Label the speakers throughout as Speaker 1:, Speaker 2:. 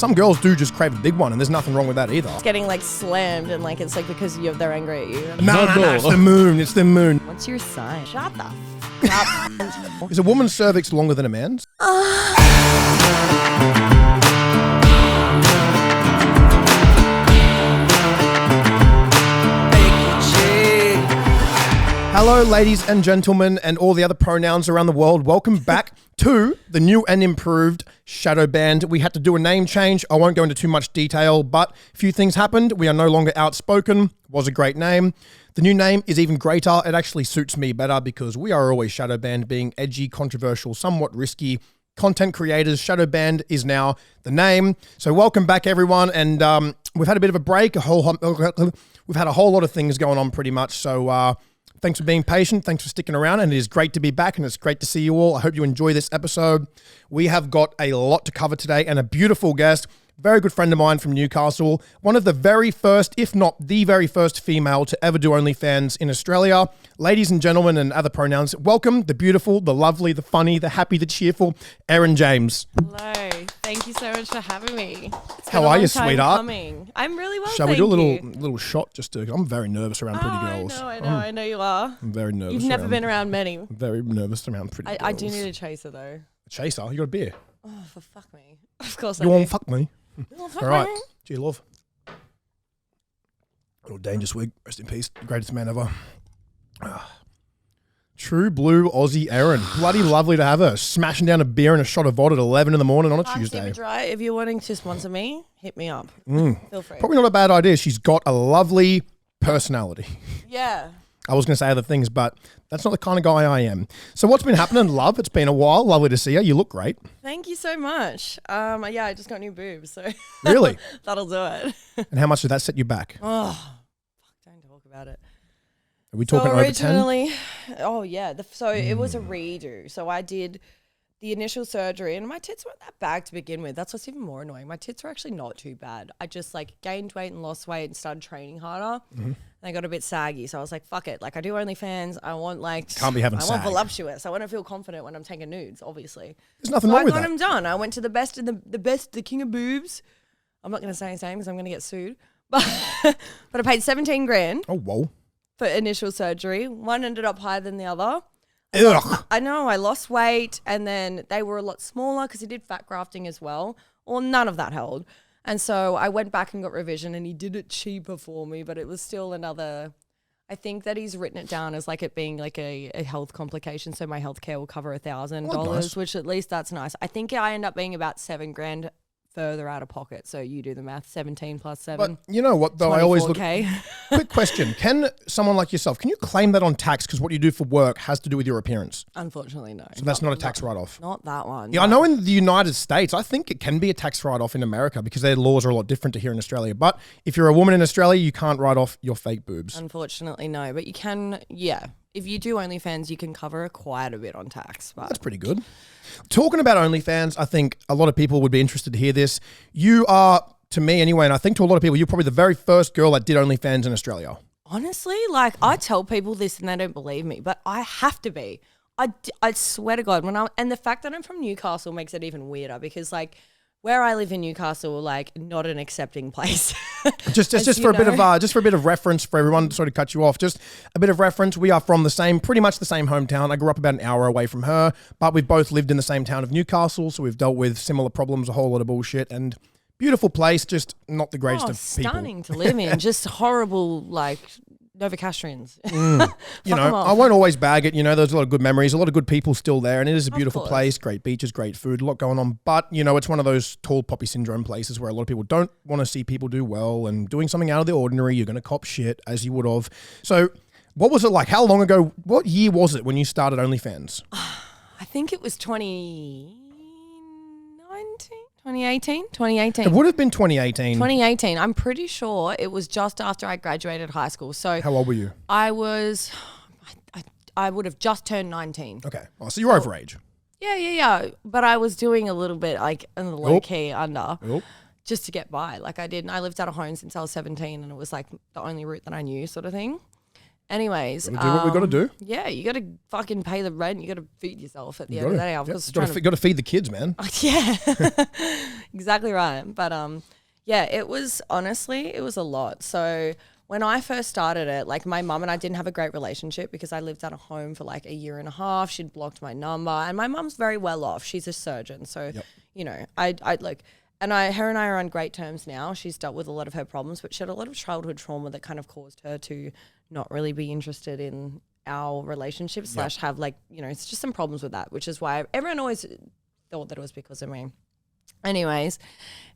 Speaker 1: some girls do just crave a big one, and there's nothing wrong with that either.
Speaker 2: It's getting like slammed and like it's like because they're angry at you.
Speaker 1: No, it's the moon. It's the moon.
Speaker 2: What's your sign? Shut the f up.
Speaker 1: Is a woman's cervix longer than a man's? Hello, ladies and gentlemen, and all the other pronouns around the world. Welcome back to the new and improved Shadow Band. We had to do a name change. I won't go into too much detail, but a few things happened. We are no longer outspoken. Was a great name. The new name is even greater. It actually suits me better because we are always Shadow Band, being edgy, controversial, somewhat risky content creators. Shadow Band is now the name. So welcome back, everyone. And we've had a bit of a break. We've had a whole lot of things going on pretty much. So thanks for being patient. Thanks for sticking around. And it is great to be back, and it's great to see you all. I hope you enjoy this episode. We have got a lot to cover today and a beautiful guest. Very good friend of mine from Newcastle. One of the very first, if not the very first female to ever do OnlyFans in Australia. Ladies and gentlemen and other pronouns, welcome the beautiful, the lovely, the funny, the happy, the cheerful Erin James.
Speaker 2: Hello. Thank you so much for having me.
Speaker 1: How are you, sweetheart?
Speaker 2: I'm really well,
Speaker 1: Shall we do a little shot just to... I'm very nervous around pretty girls.
Speaker 2: I know you are.
Speaker 1: I'm very nervous.
Speaker 2: You've never been around many.
Speaker 1: I'm very nervous around pretty girls.
Speaker 2: I do need a chaser, though.
Speaker 1: A chaser? You got a beer?
Speaker 2: Oh, for fuck me. Of course I
Speaker 1: do.
Speaker 2: You
Speaker 1: won't fuck me?
Speaker 2: All
Speaker 1: right. Gee, love. Little Dangerous Wig. Rest in peace. The greatest man ever. True blue Aussie Erin. Bloody lovely to have her. Smashing down a beer and a shot of vodka at 11 in the morning on a Tuesday.
Speaker 2: Dry. If you're wanting to sponsor me, hit me up. Feel free.
Speaker 1: Probably not a bad idea. She's got a lovely personality.
Speaker 2: Yeah.
Speaker 1: I was going to say other things, but that's not the kind of guy I am. So what's been happening, love? It's been a while. Lovely to see you. You look great.
Speaker 2: Thank you so much. Yeah, I just got new boobs, so
Speaker 1: really,
Speaker 2: that'll do it.
Speaker 1: And how much did that set you back?
Speaker 2: Oh, fuck! Don't talk about it.
Speaker 1: Are we talking over 10?
Speaker 2: Oh yeah. It was a redo. So I did the initial surgery, and my tits weren't that bad to begin with. That's what's even more annoying. My tits were actually not too bad. I just like gained weight and lost weight and started training harder. And I got a bit saggy, so I was like, "Fuck it!" Like I do OnlyFans. I want
Speaker 1: can't be having
Speaker 2: I
Speaker 1: sag.
Speaker 2: want voluptuous. I want to feel confident when I'm taking nudes. Obviously,
Speaker 1: there's nothing wrong with that.
Speaker 2: I got them done. I went to the best and the king of boobs. I'm not going to say his name because I'm going to get sued. But I paid 17 grand.
Speaker 1: Oh whoa!
Speaker 2: For initial surgery. One ended up higher than the other.
Speaker 1: Ugh.
Speaker 2: I know, I lost weight, and then they were a lot smaller because he did fat grafting as well. Or none of that held. And so I went back and got revision, and he did it cheaper for me, but it was still another... I think that he's written it down as like it being like a health complication, so my healthcare will cover $1,000,
Speaker 1: nice.
Speaker 2: Which at least that's nice. I think I end up being about 7 grand further out of pocket. So you do the math, 17 plus 7.
Speaker 1: But you know what though, I always look...
Speaker 2: Quick
Speaker 1: question. Can someone like yourself, can you claim that on tax because what you do for work has to do with your appearance?
Speaker 2: Unfortunately, no.
Speaker 1: So that's not a tax write-off?
Speaker 2: Not that one.
Speaker 1: Yeah, no. I know in the United States, I think it can be a tax write-off in America because their laws are a lot different to here in Australia. But if you're a woman in Australia, you can't write off your fake boobs.
Speaker 2: Unfortunately, no. But you can, yeah. If you do OnlyFans, you can cover quite a bit on tax. But
Speaker 1: that's pretty good. Talking about OnlyFans, I think a lot of people would be interested to hear this. You are, to me anyway, and I think to a lot of people, you're probably the very first girl that did OnlyFans in Australia.
Speaker 2: Honestly, like I tell people this and they don't believe me, but I have to be. I swear to God, and the fact that I'm from Newcastle makes it even weirder because like where I live in Newcastle, like not an accepting place. just for a bit of reference for everyone to sort of cut you off. Just a bit of reference. We are from pretty much the same hometown. I grew up about an hour away from her, but we've both lived in the same town of Newcastle, so we've dealt with similar problems, a whole lot of bullshit, and beautiful place, just not the greatest of people. Stunning to live in, just horrible like Novocastrians.
Speaker 1: You know, I won't always bag it. You know, there's a lot of good memories, a lot of good people still there, and it is a beautiful place, great beaches, great food, a lot going on. But, you know, it's one of those tall poppy syndrome places where a lot of people don't want to see people do well and doing something out of the ordinary. You're going to cop shit as you would have. So what was it like? How long ago, what year was it when you started OnlyFans?
Speaker 2: I think it was 2018.
Speaker 1: It would have been 2018.
Speaker 2: 2018. I'm pretty sure it was just after I graduated high school. So
Speaker 1: how old were you?
Speaker 2: I would have just turned 19.
Speaker 1: Okay. Oh, so you're overage.
Speaker 2: Yeah. But I was doing a little bit like in the low key under just to get by. Like I lived out of home since I was 17 and it was like the only route that I knew sort of thing. Anyways,
Speaker 1: do what we got to do.
Speaker 2: Yeah, you got to fucking pay the rent. You got to feed yourself at the end of the day. I've
Speaker 1: got to feed the kids, man.
Speaker 2: Yeah, exactly right. But yeah, it was a lot. So when I first started it, like my mum and I didn't have a great relationship because I lived at a home for like a year and a half. She'd blocked my number, and my mum's very well off. She's a surgeon, so you know, I'd like. And her and I are on great terms now. She's dealt with a lot of her problems, but she had a lot of childhood trauma that kind of caused her to not really be interested in our relationship / have like, you know, it's just some problems with that, which is why everyone always thought that it was because of me. Anyways,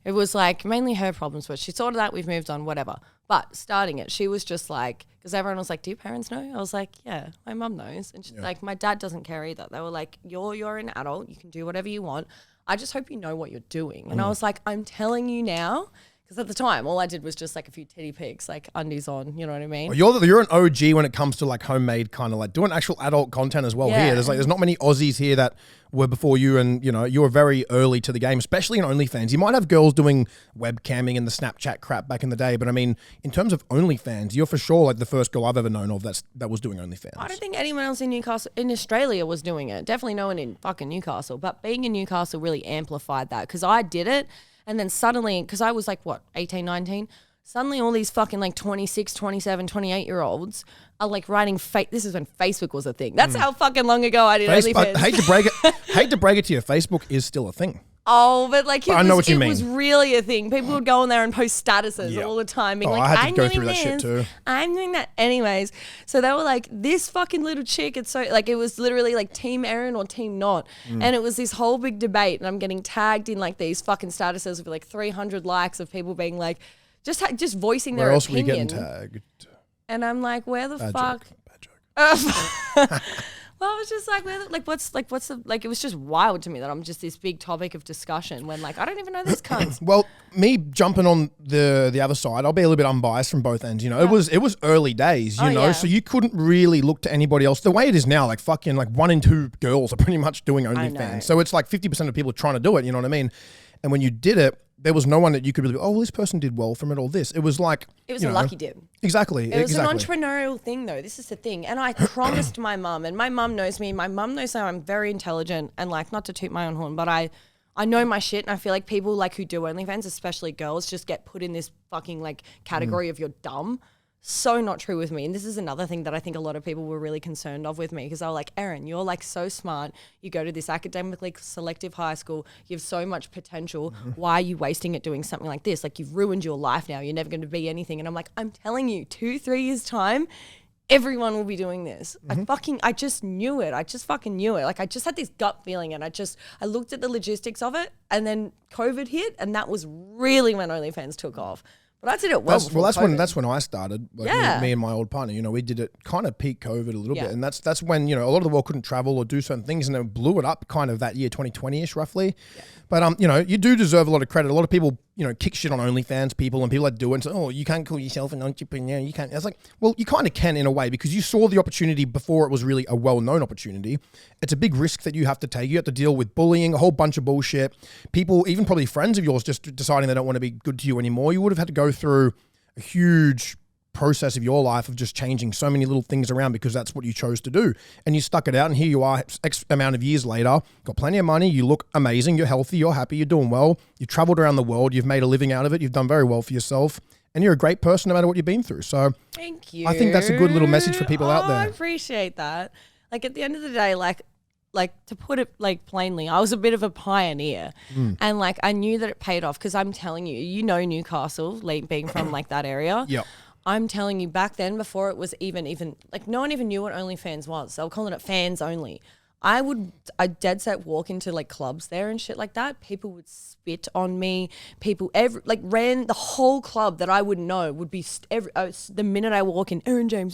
Speaker 2: it was like mainly her problems, but she sorted that, we've moved on, whatever. But starting it, she was just like, because everyone was like, do your parents know? I was like, yeah, my mum knows. And she's like, my dad doesn't care either. They were like, you're an adult, you can do whatever you want. I just hope you know what you're doing. And I was like, I'm telling you now, because at the time, all I did was just like a few titty pics, like undies on, you know what I mean?
Speaker 1: Well, you're an OG when it comes to like homemade kind of like doing actual adult content as well here. There's not many Aussies here that were before you, and you know, you were very early to the game, especially in OnlyFans. You might have girls doing webcamming and the Snapchat crap back in the day, but I mean, in terms of OnlyFans, you're for sure like the first girl I've ever known of that was doing OnlyFans.
Speaker 2: I don't think anyone else in Newcastle, in Australia, was doing it. Definitely no one in fucking Newcastle, but being in Newcastle really amplified that because I did it. And then suddenly, because I was like, what, 18, 19? Suddenly all these fucking like 26, 27, 28-year-olds are like writing this is when Facebook was a thing. That's how fucking long ago I did OnlyFans.
Speaker 1: Hate to break it to you, Facebook is still a thing.
Speaker 2: Oh, but like
Speaker 1: I know what you mean.
Speaker 2: It was really a thing. People would go on there and post statuses all the time, being like,
Speaker 1: I had to
Speaker 2: I'm
Speaker 1: go
Speaker 2: doing
Speaker 1: through that shit
Speaker 2: this,
Speaker 1: too.
Speaker 2: I'm doing that. Anyways, so they were like, this fucking little chick, it's so, like, it was literally like Team Erin or Team Not. And it was this whole big debate, and I'm getting tagged in like these fucking statuses with like 300 likes of people being like, just voicing their opinion.
Speaker 1: Where else were you getting tagged?
Speaker 2: And I'm like, where the fuck?
Speaker 1: Bad joke.
Speaker 2: Well, I was just like, it was just wild to me that I'm just this big topic of discussion when like, I don't even know this cunt.
Speaker 1: Well, me jumping on the other side, I'll be a little bit unbiased from both ends. You know, it was early days, you know, so you couldn't really look to anybody else. The way it is now, like fucking like 1 in 2 girls are pretty much doing OnlyFans. So it's like 50% of people are trying to do it, you know what I mean? And when you did it, there was no one that you could really go, oh, this person did well from it, all this. It was like...
Speaker 2: It was a lucky dip.
Speaker 1: Exactly.
Speaker 2: It was an entrepreneurial thing, though. This is the thing. And I promised my mum, and my mum knows me. My mum knows that I'm very intelligent and, like, not to toot my own horn, but I know my shit, and I feel like people, like, who do OnlyFans, especially girls, just get put in this fucking, like, category of you're dumb. So not true with me. And this is another thing that I think a lot of people were really concerned of with me, because they were like, Erin, you're like so smart. You go to this academically selective high school. You have so much potential. Why are you wasting it doing something like this? Like, you've ruined your life now. You're never going to be anything. And I'm like, I'm telling you, 2-3 years time, everyone will be doing this. I just knew it. I just fucking knew it. Like, I just had this gut feeling, and I looked at the logistics of it, and then COVID hit, and that was really when OnlyFans took off. But I did it well.
Speaker 1: That's when I started. Like me and my old partner, you know, we did it kind of peak COVID a little bit, and that's when, you know, a lot of the world couldn't travel or do certain things, and it blew it up kind of that year 2020ish roughly. But you know, you do deserve a lot of credit. A lot of people, you know, kick shit on OnlyFans people and people that do it and say, oh, you can't call yourself an entrepreneur. You can't. I was like, well, you kind of can in a way, because you saw the opportunity before it was really a well-known opportunity. It's a big risk that you have to take. You have to deal with bullying, a whole bunch of bullshit. People, even probably friends of yours, just deciding they don't want to be good to you anymore. You would have had to go through a huge process of your life of just changing so many little things around because that's what you chose to do. And you stuck it out, and here you are X amount of years later, got plenty of money, you look amazing, you're healthy, you're happy, you're doing well, you've traveled around the world, you've made a living out of it, you've done very well for yourself, and you're a great person no matter what you've been through. So
Speaker 2: thank you.
Speaker 1: I think that's a good little message for people out there.
Speaker 2: I appreciate that. Like, at the end of the day, like to put it like plainly, I was a bit of a pioneer, and like I knew that it paid off, because I'm telling you, you know, Newcastle, like being from like that area.
Speaker 1: Yeah.
Speaker 2: I'm telling you, back then, before it was even like, no one even knew what OnlyFans was. They were calling it fans only. I dead set walk into like clubs there and shit like that. People would spit on me. People ran the whole club that I would know would be the minute I walk in, Erin James,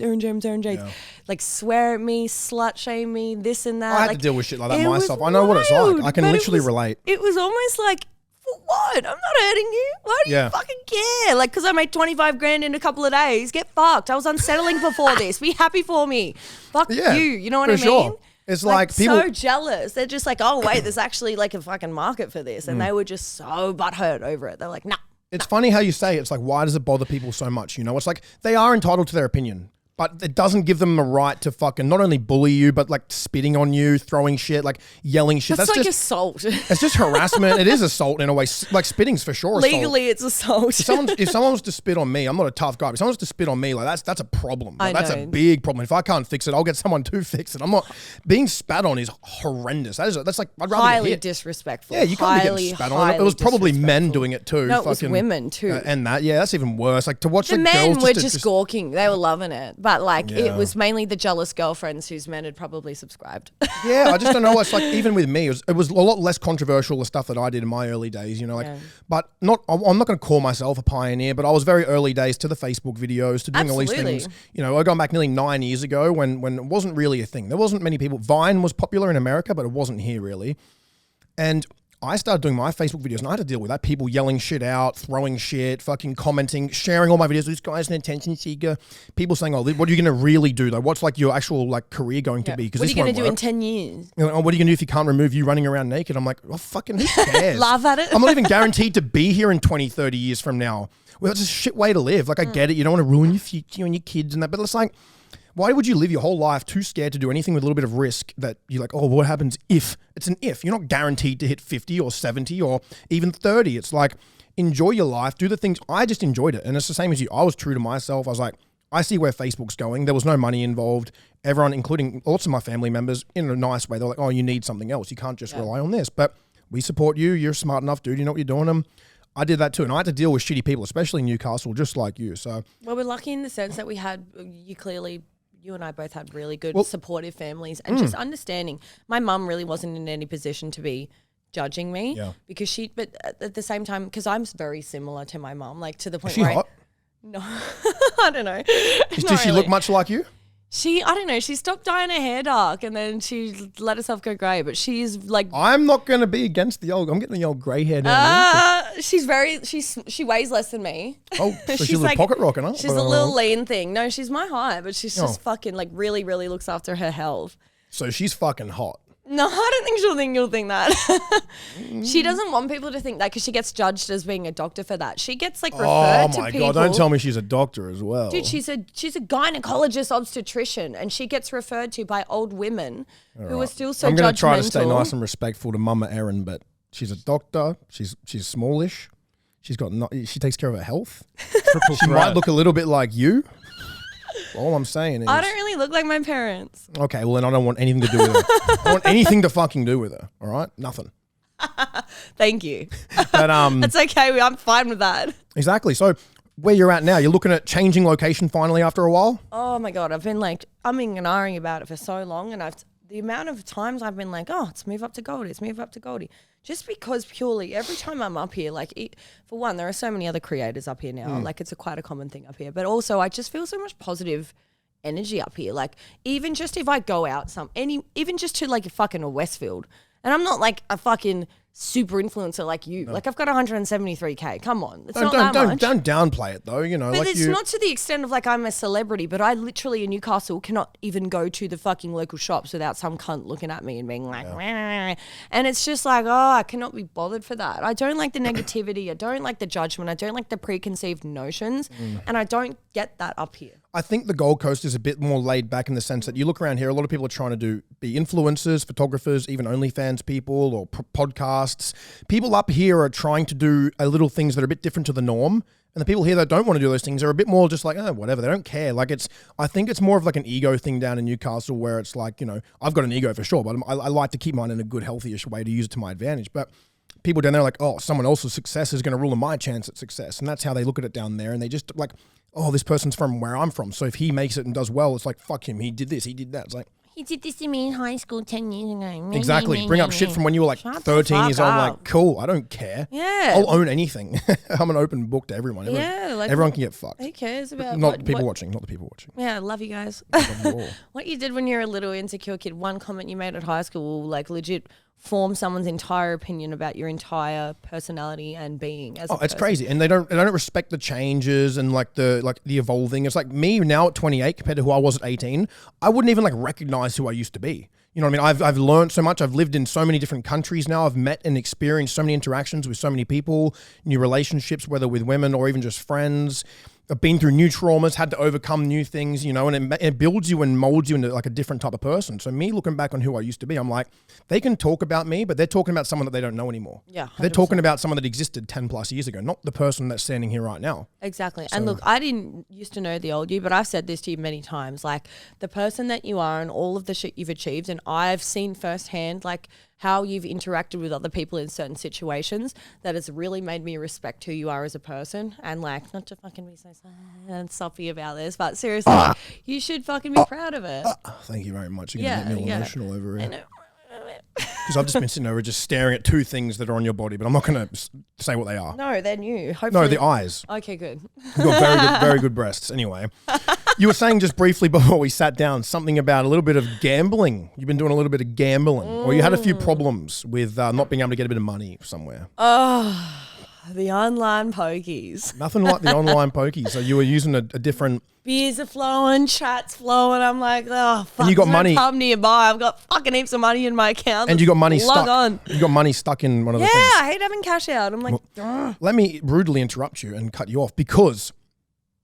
Speaker 2: like swear at me, slut shame me, this and that.
Speaker 1: I had to deal with shit like that myself. I know what it's like. I can literally relate.
Speaker 2: It was almost like, for what? I'm not hurting you. Why do you fucking care? Like, because I made 25 grand in a couple of days. Get fucked. I was unsettling before this. Be happy for me. Fuck you. You know what I mean? Sure.
Speaker 1: It's like people
Speaker 2: so jealous. They're just like, oh wait, there's actually like a fucking market for this, and they were just so butthurt over it. They're like, nah.
Speaker 1: It's funny how you say it's like, why does it bother people so much? You know, it's like they are entitled to their opinion. But it doesn't give them the right to fucking not only bully you, but like spitting on you, throwing shit, like yelling shit.
Speaker 2: That's like
Speaker 1: just
Speaker 2: assault.
Speaker 1: It's just harassment. It is assault in a way. Like spitting's for sure assault.
Speaker 2: Legally, it's assault.
Speaker 1: If someone was to spit on me, I'm not a tough guy, but if someone was to spit on me, like that's a problem. Like, that's a big problem. If I can't fix it, I'll get someone to fix it. I'm not being spat on is horrendous. That's like I'd rather
Speaker 2: highly
Speaker 1: get hit.
Speaker 2: disrespectful.
Speaker 1: Yeah, you can't be getting spat on. It was probably men doing it too.
Speaker 2: No, it was women too.
Speaker 1: And that's even worse. Like to watch
Speaker 2: the
Speaker 1: like,
Speaker 2: men
Speaker 1: girls
Speaker 2: were just gawking. They were loving it, but like
Speaker 1: Yeah.
Speaker 2: it was mainly the jealous girlfriends whose men had probably subscribed.
Speaker 1: Yeah, I just don't know. It's like even with me, it was a lot less controversial the stuff that I did in my early days. You know, like, but not. I'm not going to call myself a pioneer, but I was very early days to the Facebook videos, to doing all these things. You know, I gone back nearly 9 years ago when it wasn't really a thing. There wasn't many people. Vine was popular in America, but it wasn't here really. And I started doing my Facebook videos and I had to deal with that. People yelling shit out, throwing shit, fucking commenting, sharing all my videos. This guy's an attention seeker. People saying, oh, what are you going to really do though? What's like your actual like career going to be?
Speaker 2: What are you going to do in 10 years?
Speaker 1: You know, oh, what are you going to do if you can't remove you running around naked? I'm like, oh, fucking who cares?
Speaker 2: Laugh at it.
Speaker 1: I'm not even guaranteed to be here in 20, 30 years from now. Well, it's a shit way to live. Like I get it. You don't want to ruin your future and your kids and that. But it's like, why would you live your whole life too scared to do anything with a little bit of risk that you're like, oh, what happens if? It's an if. You're not guaranteed to hit 50 or 70 or even 30. It's like, enjoy your life, do the things. I just enjoyed it. And it's the same as you. I was true to myself. I was like, I see where Facebook's going. There was no money involved. Everyone, including lots of my family members, in a nice way, they're like, oh, you need something else. You can't just rely on this. But we support you. You're smart enough, dude. You know what you're doing. I did that too. And I had to deal with shitty people, especially in Newcastle, just like you. So,
Speaker 2: well, we're lucky in the sense that we had, you and I both had really good, supportive families and just understanding. My mum really wasn't in any position to be judging me because but at the same time, because I'm very similar to my mum, like to the point
Speaker 1: is she
Speaker 2: where
Speaker 1: hot?
Speaker 2: No, I don't know.
Speaker 1: Does she look much like you?
Speaker 2: I don't know. She stopped dyeing her hair dark and then she let herself go grey. But she's like,
Speaker 1: I'm not going to be against I'm getting the old grey hair now.
Speaker 2: She weighs less than me.
Speaker 1: Oh, so she's a little pocket rocker, huh?
Speaker 2: She's a little lean thing. No, she's my height, but she's just fucking like really, really looks after her health.
Speaker 1: So she's fucking hot.
Speaker 2: No, I don't think she'll think you'll think that. She doesn't want people to think that because she gets judged as being a doctor for that. She gets like referred to people. Oh my God,
Speaker 1: don't tell me she's a doctor as well.
Speaker 2: Dude, she's a gynecologist obstetrician and she gets referred to by old women who are still so judgmental. I'm going to try to
Speaker 1: stay nice and respectful to Mama Erin, but she's a doctor. She's smallish. She takes care of her health. She might look a little bit like you. All I'm saying is,
Speaker 2: I don't really look like my parents.
Speaker 1: Okay, well then I don't want anything to do with her. I don't want anything to fucking do with her. All right, nothing.
Speaker 2: Thank you.
Speaker 1: But
Speaker 2: that's okay. I'm fine with that.
Speaker 1: Exactly. So where you're at now, you're looking at changing location finally after a while.
Speaker 2: Oh my God, I've been like umming and ahhing about it for so long, and the amount of times I've been like, oh, let's move up to Goldie. Let's move up to Goldie. Just because purely every time I'm up here, like for one, there are so many other creators up here now. Like it's quite a common thing up here. But also I just feel so much positive energy up here. Like even just if I go out even just to like fucking a Westfield, and I'm not like a fucking super influencer like you. No. Like I've got 173K. Come on. It's not that much.
Speaker 1: Don't downplay it though, you know.
Speaker 2: But
Speaker 1: like
Speaker 2: it's not to the extent of like I'm a celebrity, but I literally in Newcastle cannot even go to the fucking local shops without some cunt looking at me and being like, and it's just like, oh, I cannot be bothered for that. I don't like the negativity. I don't like the judgment. I don't like the preconceived notions. And I don't get that up here.
Speaker 1: I think the Gold Coast is a bit more laid back in the sense that you look around here, a lot of people are trying to be influencers, photographers, even OnlyFans people or podcasts. People up here are trying to do little things that are a bit different to the norm. And the people here that don't want to do those things are a bit more just like, oh, whatever. They don't care. Like I think it's more of like an ego thing down in Newcastle where it's like, you know, I've got an ego for sure, but I like to keep mine in a good, healthy-ish way to use it to my advantage. But people down there are like, oh, someone else's success is going to rule my chance at success. And that's how they look at it down there. And they just like, oh, this person's from where I'm from. So if he makes it and does well, it's like, fuck him. He did this. He did that. It's like,
Speaker 2: he did this to me in high school 10 years ago.
Speaker 1: Exactly. Bring up shit from when you were like 13 years old. I'm like, cool. I don't care.
Speaker 2: Yeah.
Speaker 1: I'll own anything. I'm an open book to everyone. Everyone can get fucked.
Speaker 2: Who cares about
Speaker 1: Not the people watching.
Speaker 2: Yeah, I love you guys. What you did when you were a little insecure kid, one comment you made at high school will like legit form someone's entire opinion about your entire personality and being as a person.
Speaker 1: It's crazy. And they don't respect the changes and like the evolving. It's like me now at 28 compared to who I was at 18. I wouldn't even like recognize who I used to be. You know what I mean? I've learned so much. I've lived in so many different countries now. I've met and experienced so many interactions with so many people, new relationships, whether with women or even just friends. I've been through new traumas, had to overcome new things, and it builds you and molds you into like a different type of person. So me looking back on who I used to be, I'm like, they can talk about me, but they're talking about someone that they don't know anymore.
Speaker 2: Yeah, 100%.
Speaker 1: They're talking about someone that existed 10 plus years ago, not the person that's standing here right now.
Speaker 2: Exactly. And look, I didn't used to know the old you, but I've said this to you many times, like the person that you are and all of the shit you've achieved, and I've seen firsthand like how you've interacted with other people in certain situations that has really made me respect who you are as a person. And like, not to fucking be so sad and soppy about this, but seriously, you should fucking be proud of it.
Speaker 1: Thank you very much. You're going to get me all emotional over
Speaker 2: I
Speaker 1: here.
Speaker 2: know.
Speaker 1: Because I've just been sitting over just staring at two things that are on your body, but I'm not going to say what they are.
Speaker 2: No, they're new. Hopefully.
Speaker 1: No, the eyes.
Speaker 2: Okay, good.
Speaker 1: You've got very good breasts. Anyway, you were saying just briefly before we sat down something about a little bit of gambling. You've been doing a little bit of gambling, or you had a few problems with not being able to get a bit of money somewhere.
Speaker 2: Oh, the online pokies.
Speaker 1: Nothing like the online pokies. So you were using a different...
Speaker 2: Beers are flowing, chats flowing. I'm like, oh, fuck.
Speaker 1: And you got
Speaker 2: there's
Speaker 1: money.
Speaker 2: No pub nearby. I've got fucking heaps of money in my account.
Speaker 1: And you got money
Speaker 2: Log
Speaker 1: stuck.
Speaker 2: on.
Speaker 1: You got money stuck in one of the things.
Speaker 2: Yeah, I hate having cash out. I'm like, ugh.
Speaker 1: Let me rudely interrupt you and cut you off because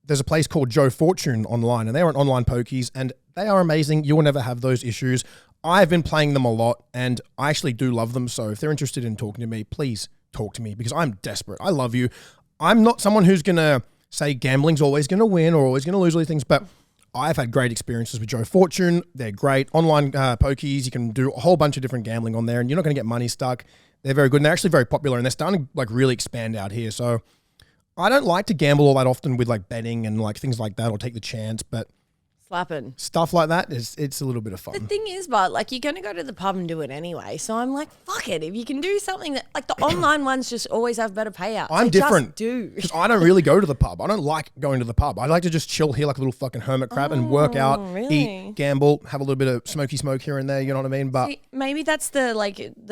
Speaker 1: there's a place called Joe Fortune online, and they're on online pokies, and they are amazing. You will never have those issues. I've been playing them a lot, and I actually do love them. So if they're interested in talking to me, please talk to me because I'm desperate. I love you. I'm not someone who's going to say gambling's always going to win or always going to lose all these things, but I've had great experiences with Joe Fortune. They're great. Online pokies, you can do a whole bunch of different gambling on there and you're not going to get money stuck. They're very good and they're actually very popular and they're starting to like really expand out here. So I don't like to gamble all that often with like betting and like things like that or take the chance, but
Speaker 2: Slapping.
Speaker 1: stuff like that it's a little bit of fun.
Speaker 2: The thing is, but like you're going to go to the pub and do it anyway. So I'm like, fuck it. If you can do something that like the online ones just always have better payouts.
Speaker 1: I'm
Speaker 2: They
Speaker 1: different.
Speaker 2: Just do.
Speaker 1: Because I don't really go to the pub. I don't like going to the pub. I like to just chill here like a little fucking hermit crab and work out,
Speaker 2: really?
Speaker 1: eat, gamble, have a little bit of smoky smoke here and there. You know what I mean? But
Speaker 2: See, maybe that's the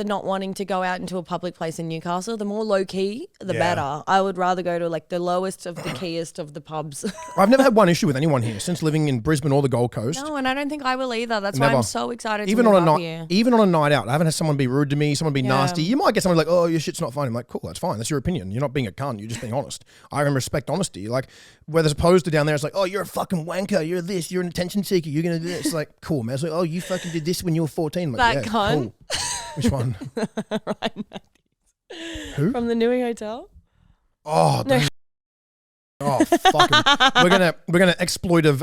Speaker 2: not wanting to go out into a public place in Newcastle. The more low key, the
Speaker 1: Yeah.
Speaker 2: better. I would rather go to like the lowest of the keyest of the pubs.
Speaker 1: I've never had one issue with anyone here since living in Brisbane or the Gold Coast.
Speaker 2: No, and I don't think I will either. That's why
Speaker 1: Never.
Speaker 2: I'm so excited
Speaker 1: Even
Speaker 2: to
Speaker 1: on a
Speaker 2: move up
Speaker 1: night,
Speaker 2: here.
Speaker 1: even on a night out, I haven't had someone be rude to me, someone be
Speaker 2: Yeah.
Speaker 1: nasty. You might get someone like, "Oh, your shit's not fine." I'm like, "Cool, that's fine. That's your opinion. You're not being a cunt. You're just being honest." I can respect honesty. Like, where there's opposed to down there, it's like, "Oh, you're a fucking wanker. You're this. You're an attention seeker. You're gonna do this." It's like, cool, man. It's like, "Oh, you fucking did this when you were 14." I'm like,
Speaker 2: That
Speaker 1: yeah,
Speaker 2: cunt.
Speaker 1: cool. Which one? Who?
Speaker 2: From the Nui Hotel?
Speaker 1: Oh,
Speaker 2: No.
Speaker 1: don't- oh, fucking. We're gonna exploitive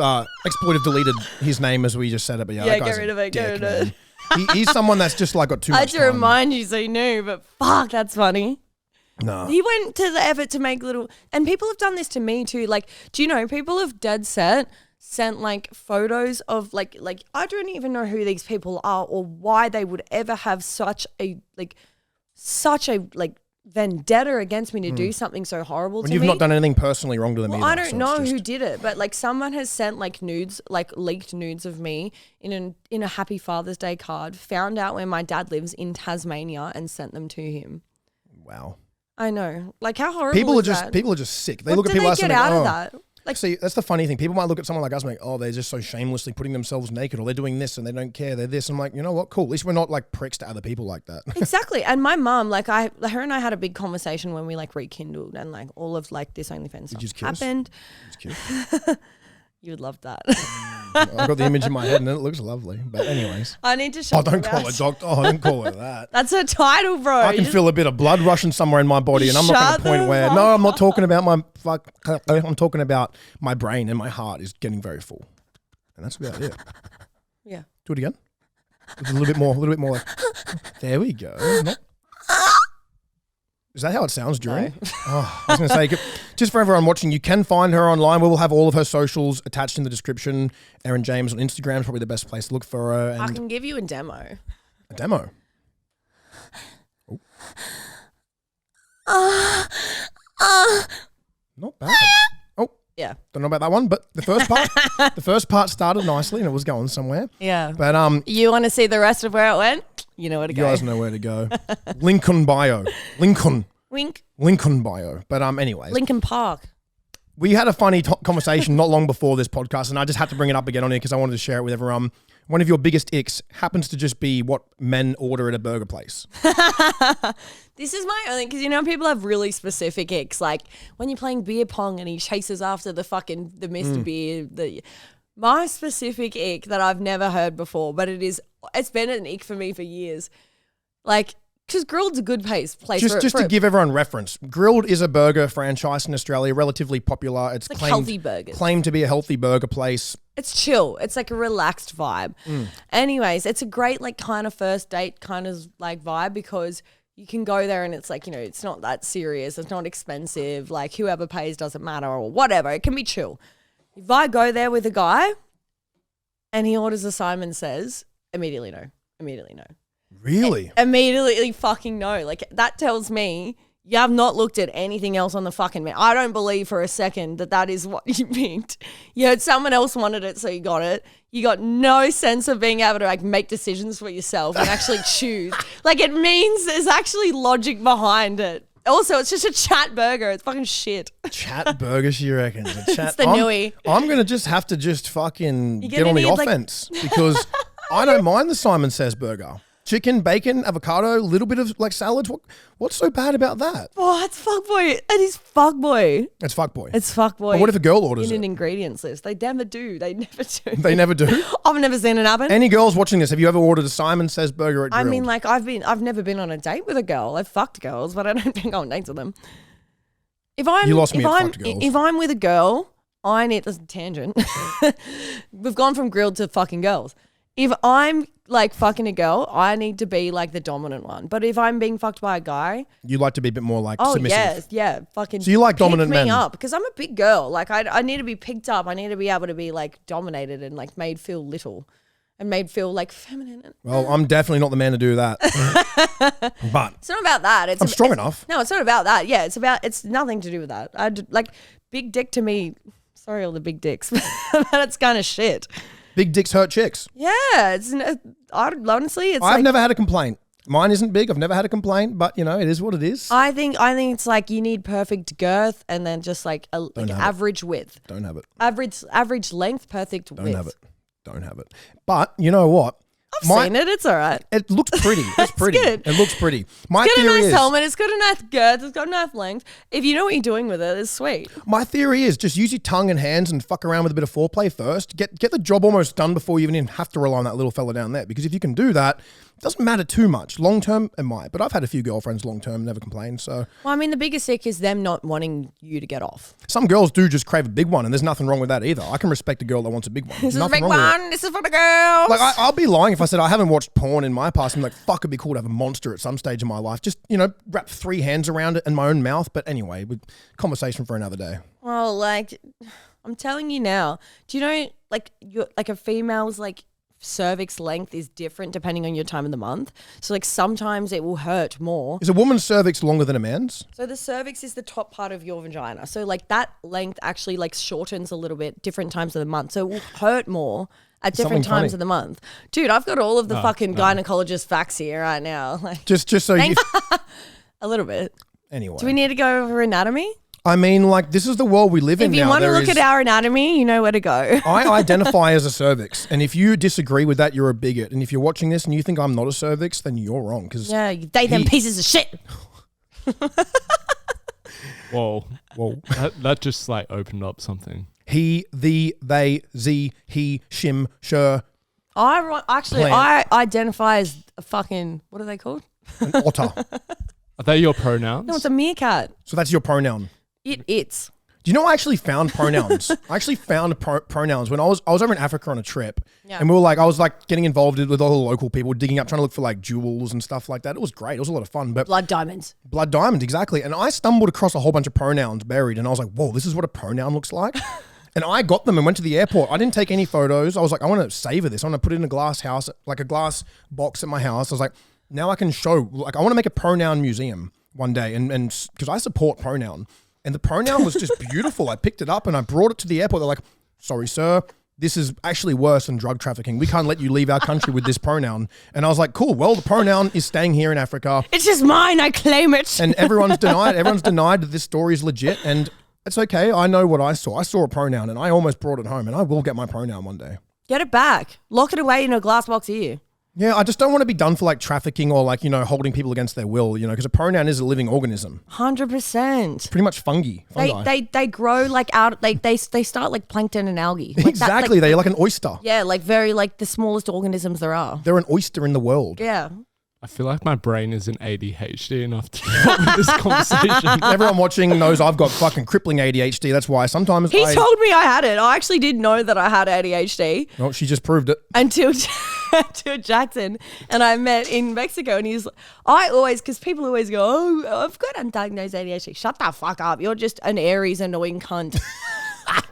Speaker 1: deleted his name as we just said it, but yeah, that
Speaker 2: Yeah,
Speaker 1: guy's
Speaker 2: get rid
Speaker 1: a
Speaker 2: of it, get
Speaker 1: dick,
Speaker 2: rid of it.
Speaker 1: man. He's someone that's just like got too
Speaker 2: I
Speaker 1: much
Speaker 2: had to
Speaker 1: time.
Speaker 2: remind you so you knew, but fuck, that's funny.
Speaker 1: No.
Speaker 2: He went to the effort to make little, and people have done this to me too. Like, do you know, people have dead set sent like photos of like I don't even know who these people are or why they would ever have such a vendetta against me to do something so horrible
Speaker 1: When
Speaker 2: to
Speaker 1: you've
Speaker 2: me.
Speaker 1: not done anything personally wrong to them
Speaker 2: Well,
Speaker 1: either.
Speaker 2: I don't
Speaker 1: so
Speaker 2: know
Speaker 1: it's
Speaker 2: who
Speaker 1: just-
Speaker 2: did it, but like someone has sent like nudes, like leaked nudes of me in a Happy Father's Day card, found out where my dad lives in Tasmania and sent them to him.
Speaker 1: Wow.
Speaker 2: I know. Like how horrible
Speaker 1: People
Speaker 2: is
Speaker 1: are just
Speaker 2: that?
Speaker 1: people are just sick. They
Speaker 2: What
Speaker 1: look at
Speaker 2: do
Speaker 1: people
Speaker 2: they
Speaker 1: like
Speaker 2: get
Speaker 1: something,
Speaker 2: out
Speaker 1: oh.
Speaker 2: of that? Like,
Speaker 1: See, that's the funny thing. People might look at someone like us and like, oh, they're just so shamelessly putting themselves naked or they're doing this and they don't care. They're this. I'm like, you know what? Cool. At least we're not like pricks to other people like that.
Speaker 2: exactly. And my mum, like her and I had a big conversation when we like rekindled and like all of like this OnlyFans
Speaker 1: you
Speaker 2: stuff
Speaker 1: kiss?
Speaker 2: happened.
Speaker 1: It's cute.
Speaker 2: You would love that.
Speaker 1: I've got the image in my head and it looks lovely. But anyways.
Speaker 2: I need to show
Speaker 1: Oh, don't
Speaker 2: you
Speaker 1: call
Speaker 2: about-
Speaker 1: it doctor. Oh, don't call it that.
Speaker 2: That's a title, bro.
Speaker 1: I can feel a bit of blood rushing somewhere in my body, and I'm not
Speaker 2: Shut
Speaker 1: at the point
Speaker 2: the
Speaker 1: where.
Speaker 2: fuck
Speaker 1: No, I'm not talking about my fuck. I'm talking about my brain and my heart is getting very full, and that's about it.
Speaker 2: Yeah.
Speaker 1: Do it again. With a little bit more. Like, there we go. Not- Is that how it sounds during?
Speaker 2: No.
Speaker 1: Oh, I was going to say, just for everyone watching, you can find her online. We will have all of her socials attached in the description. Erin James on Instagram is probably the best place to look for her.
Speaker 2: I
Speaker 1: And
Speaker 2: can give you a demo.
Speaker 1: a demo. Not bad. Oh,
Speaker 2: Yeah.
Speaker 1: don't know about that one, but the first part started nicely and it was going somewhere.
Speaker 2: Yeah.
Speaker 1: But
Speaker 2: You want to see the rest of where it went? You know where to
Speaker 1: you
Speaker 2: go.
Speaker 1: guys know where to go. Lincoln bio. Lincoln bio. But anyways,
Speaker 2: Lincoln Park.
Speaker 1: we had a funny conversation not long before this podcast, and I just had to bring it up again on here because I wanted to share it with everyone. one of your biggest icks happens to just be what men order at a burger place.
Speaker 2: This is my only, because you know people have really specific icks, like when you're playing beer pong and he chases after the Mr. Beer. My specific ick that I've never heard before, but it's been an ick for me for years. Like, because Grilled's a good place.
Speaker 1: Just to give everyone reference, Grilled is a burger franchise in Australia, relatively popular. It's
Speaker 2: like healthy burgers.
Speaker 1: Claimed to be a healthy burger place.
Speaker 2: It's chill. It's like a relaxed vibe. Anyways, it's a great like kind of first date kind of like vibe because you can go there and it's like, you know, it's not that serious. It's not expensive. Like whoever pays doesn't matter or whatever. It can be chill. If I go there with a guy and he orders a Simon Says, immediately no.
Speaker 1: Really?
Speaker 2: Immediately fucking no. Like that tells me you have not looked at anything else on the fucking menu. I don't believe for a second that is what you picked. You heard someone else wanted it, so you got it. You got no sense of being able to like make decisions for yourself and actually choose. Like it means there's actually logic behind it. Also, it's just a chat burger. It's fucking shit.
Speaker 1: Chat burger, she reckons.
Speaker 2: It's the newie.
Speaker 1: I'm going to have to fucking get on the offense because I don't mind the Simon Says burger. Chicken, bacon, avocado, a little bit of like salads. What's so bad about that?
Speaker 2: Oh, it's fuckboy. It is fuckboy.
Speaker 1: It's fuckboy.
Speaker 2: It's fuckboy.
Speaker 1: But what if a girl orders
Speaker 2: in an ingredients list? They never do. They
Speaker 1: never do?
Speaker 2: I've never seen it happen.
Speaker 1: Any girls watching this, have you ever ordered a Simon Says burger at Grilled?
Speaker 2: I mean, like I've never been on a date with a girl. I've fucked girls, but I don't think I'll date with them. If I'm with a girl, I need this tangent. We've gone from Grilled to fucking girls. If I'm like fucking a girl, I need to be like the dominant one. But if I'm being fucked by a guy,
Speaker 1: you like to be a bit more like submissive.
Speaker 2: yeah, fucking.
Speaker 1: So you like dominant men?
Speaker 2: Pick me up because I'm a big girl. Like I need to be picked up. I need to be able to be like dominated and like made feel little, and made feel like feminine.
Speaker 1: Well, I'm definitely not the man to do that. But
Speaker 2: it's not about that.
Speaker 1: I'm strong enough.
Speaker 2: No, it's not about that. Yeah, it's nothing to do with that. Like big dick to me. Sorry, all the big dicks, but it's kind of shit.
Speaker 1: Big dicks hurt chicks.
Speaker 2: Yeah, honestly,
Speaker 1: I've never had a complaint. Mine isn't big. I've never had a complaint, but you know, it is what it is.
Speaker 2: I think it's like you need perfect girth and then just like average width.
Speaker 1: Don't have it.
Speaker 2: Average length, perfect width.
Speaker 1: Don't have it. But you know what?
Speaker 2: I've seen it. It's all right.
Speaker 1: It looks pretty. It's pretty.
Speaker 2: Good.
Speaker 1: It looks pretty.
Speaker 2: It's got a nice helmet. It's got a nice girth. It's got a nice length. If you know what you're doing with it, it's sweet.
Speaker 1: My theory is just use your tongue and hands and fuck around with a bit of foreplay first. Get the job almost done before you even have to rely on that little fella down there. Because if you can do that, it doesn't matter too much. Long term, it might. But I've had a few girlfriends long term, never complained. So.
Speaker 2: Well, I mean, the biggest ick is them not wanting you to get off.
Speaker 1: Some girls do just crave a big one, and there's nothing wrong with that either. I can respect a girl that wants a big one.
Speaker 2: This is a big one. This is for the girls.
Speaker 1: Like I'll be lying if I said I haven't watched porn in my past. I'm like, fuck, it'd be cool to have a monster at some stage in my life. Just, you know, wrap 3 hands around it in my own mouth. But anyway, conversation for another day.
Speaker 2: Well, like, I'm telling you now. Do you know, like, a female's like cervix length is different depending on your time of the month. So like sometimes it will hurt more.
Speaker 1: Is a woman's cervix longer than a man's?
Speaker 2: So the cervix is the top part of your vagina. So like that length actually like shortens a little bit different times of the month. So it will hurt more at different times of the month. Dude, I've got all of the gynecologist facts here right now. Like
Speaker 1: just so you
Speaker 2: a little bit.
Speaker 1: Anyway.
Speaker 2: Do we need to go over anatomy?
Speaker 1: I mean, like, this is the world we live in now.
Speaker 2: If you want to look at our anatomy, you know where to go.
Speaker 1: I identify as a cervix. And if you disagree with that, you're a bigot. And if you're watching this and you think I'm not a cervix, then you're wrong.
Speaker 2: Yeah, you date them pieces of shit.
Speaker 3: Whoa. That just, like, opened up something.
Speaker 1: He, the, they, ze, he, shim, sure.
Speaker 2: I identify as a fucking, what are they called?
Speaker 1: An otter.
Speaker 3: Are they your pronouns?
Speaker 2: No, it's a meerkat.
Speaker 1: So that's your pronoun.
Speaker 2: It's.
Speaker 1: Do you know I actually found pronouns? I actually found pronouns when I was over in Africa on a trip, and I was getting involved with all the local people, digging up, trying to look for like jewels and stuff like that. It was great. It was a lot of fun. But
Speaker 2: blood diamonds,
Speaker 1: exactly. And I stumbled across a whole bunch of pronouns buried, and I was like, "Whoa, this is what a pronoun looks like." And I got them and went to the airport. I didn't take any photos. I was like, I want to savor this. I want to put it in a glass house, like a glass box at my house. I was like, now I can show. Like, I want to make a pronoun museum one day, and because I support pronoun. And the pronoun was just beautiful. I picked it up and I brought it to the airport. They're like, sorry, sir, this is actually worse than drug trafficking. We can't let you leave our country with this pronoun. And I was like, cool, well, the pronoun is staying here in Africa.
Speaker 2: It's just mine, I claim it.
Speaker 1: And everyone's denied that this story is legit. And it's okay, I know what I saw. I saw a pronoun and I almost brought it home, and I will get my pronoun one day.
Speaker 2: Get it back. Lock it away in a glass box here.
Speaker 1: Yeah, I just don't want to be done for like trafficking or like, holding people against their will, because a pronoun is a living organism.
Speaker 2: 100%.
Speaker 1: Pretty much fungi.
Speaker 2: They grow like out, they start like plankton and algae. Like
Speaker 1: exactly. They're like an oyster.
Speaker 2: Yeah, like very like the smallest organisms there are.
Speaker 1: They're an oyster in the world.
Speaker 2: Yeah.
Speaker 3: I feel like my brain isn't ADHD enough to keep up with this conversation.
Speaker 1: Everyone watching knows I've got fucking crippling ADHD. That's why sometimes
Speaker 2: He told me I had it. I actually didn't know that I had ADHD.
Speaker 1: Well, she just proved it.
Speaker 2: Until Jackson and I met in Mexico, and because people always go, oh, I've got undiagnosed ADHD. Shut the fuck up. You're just an Aries annoying cunt.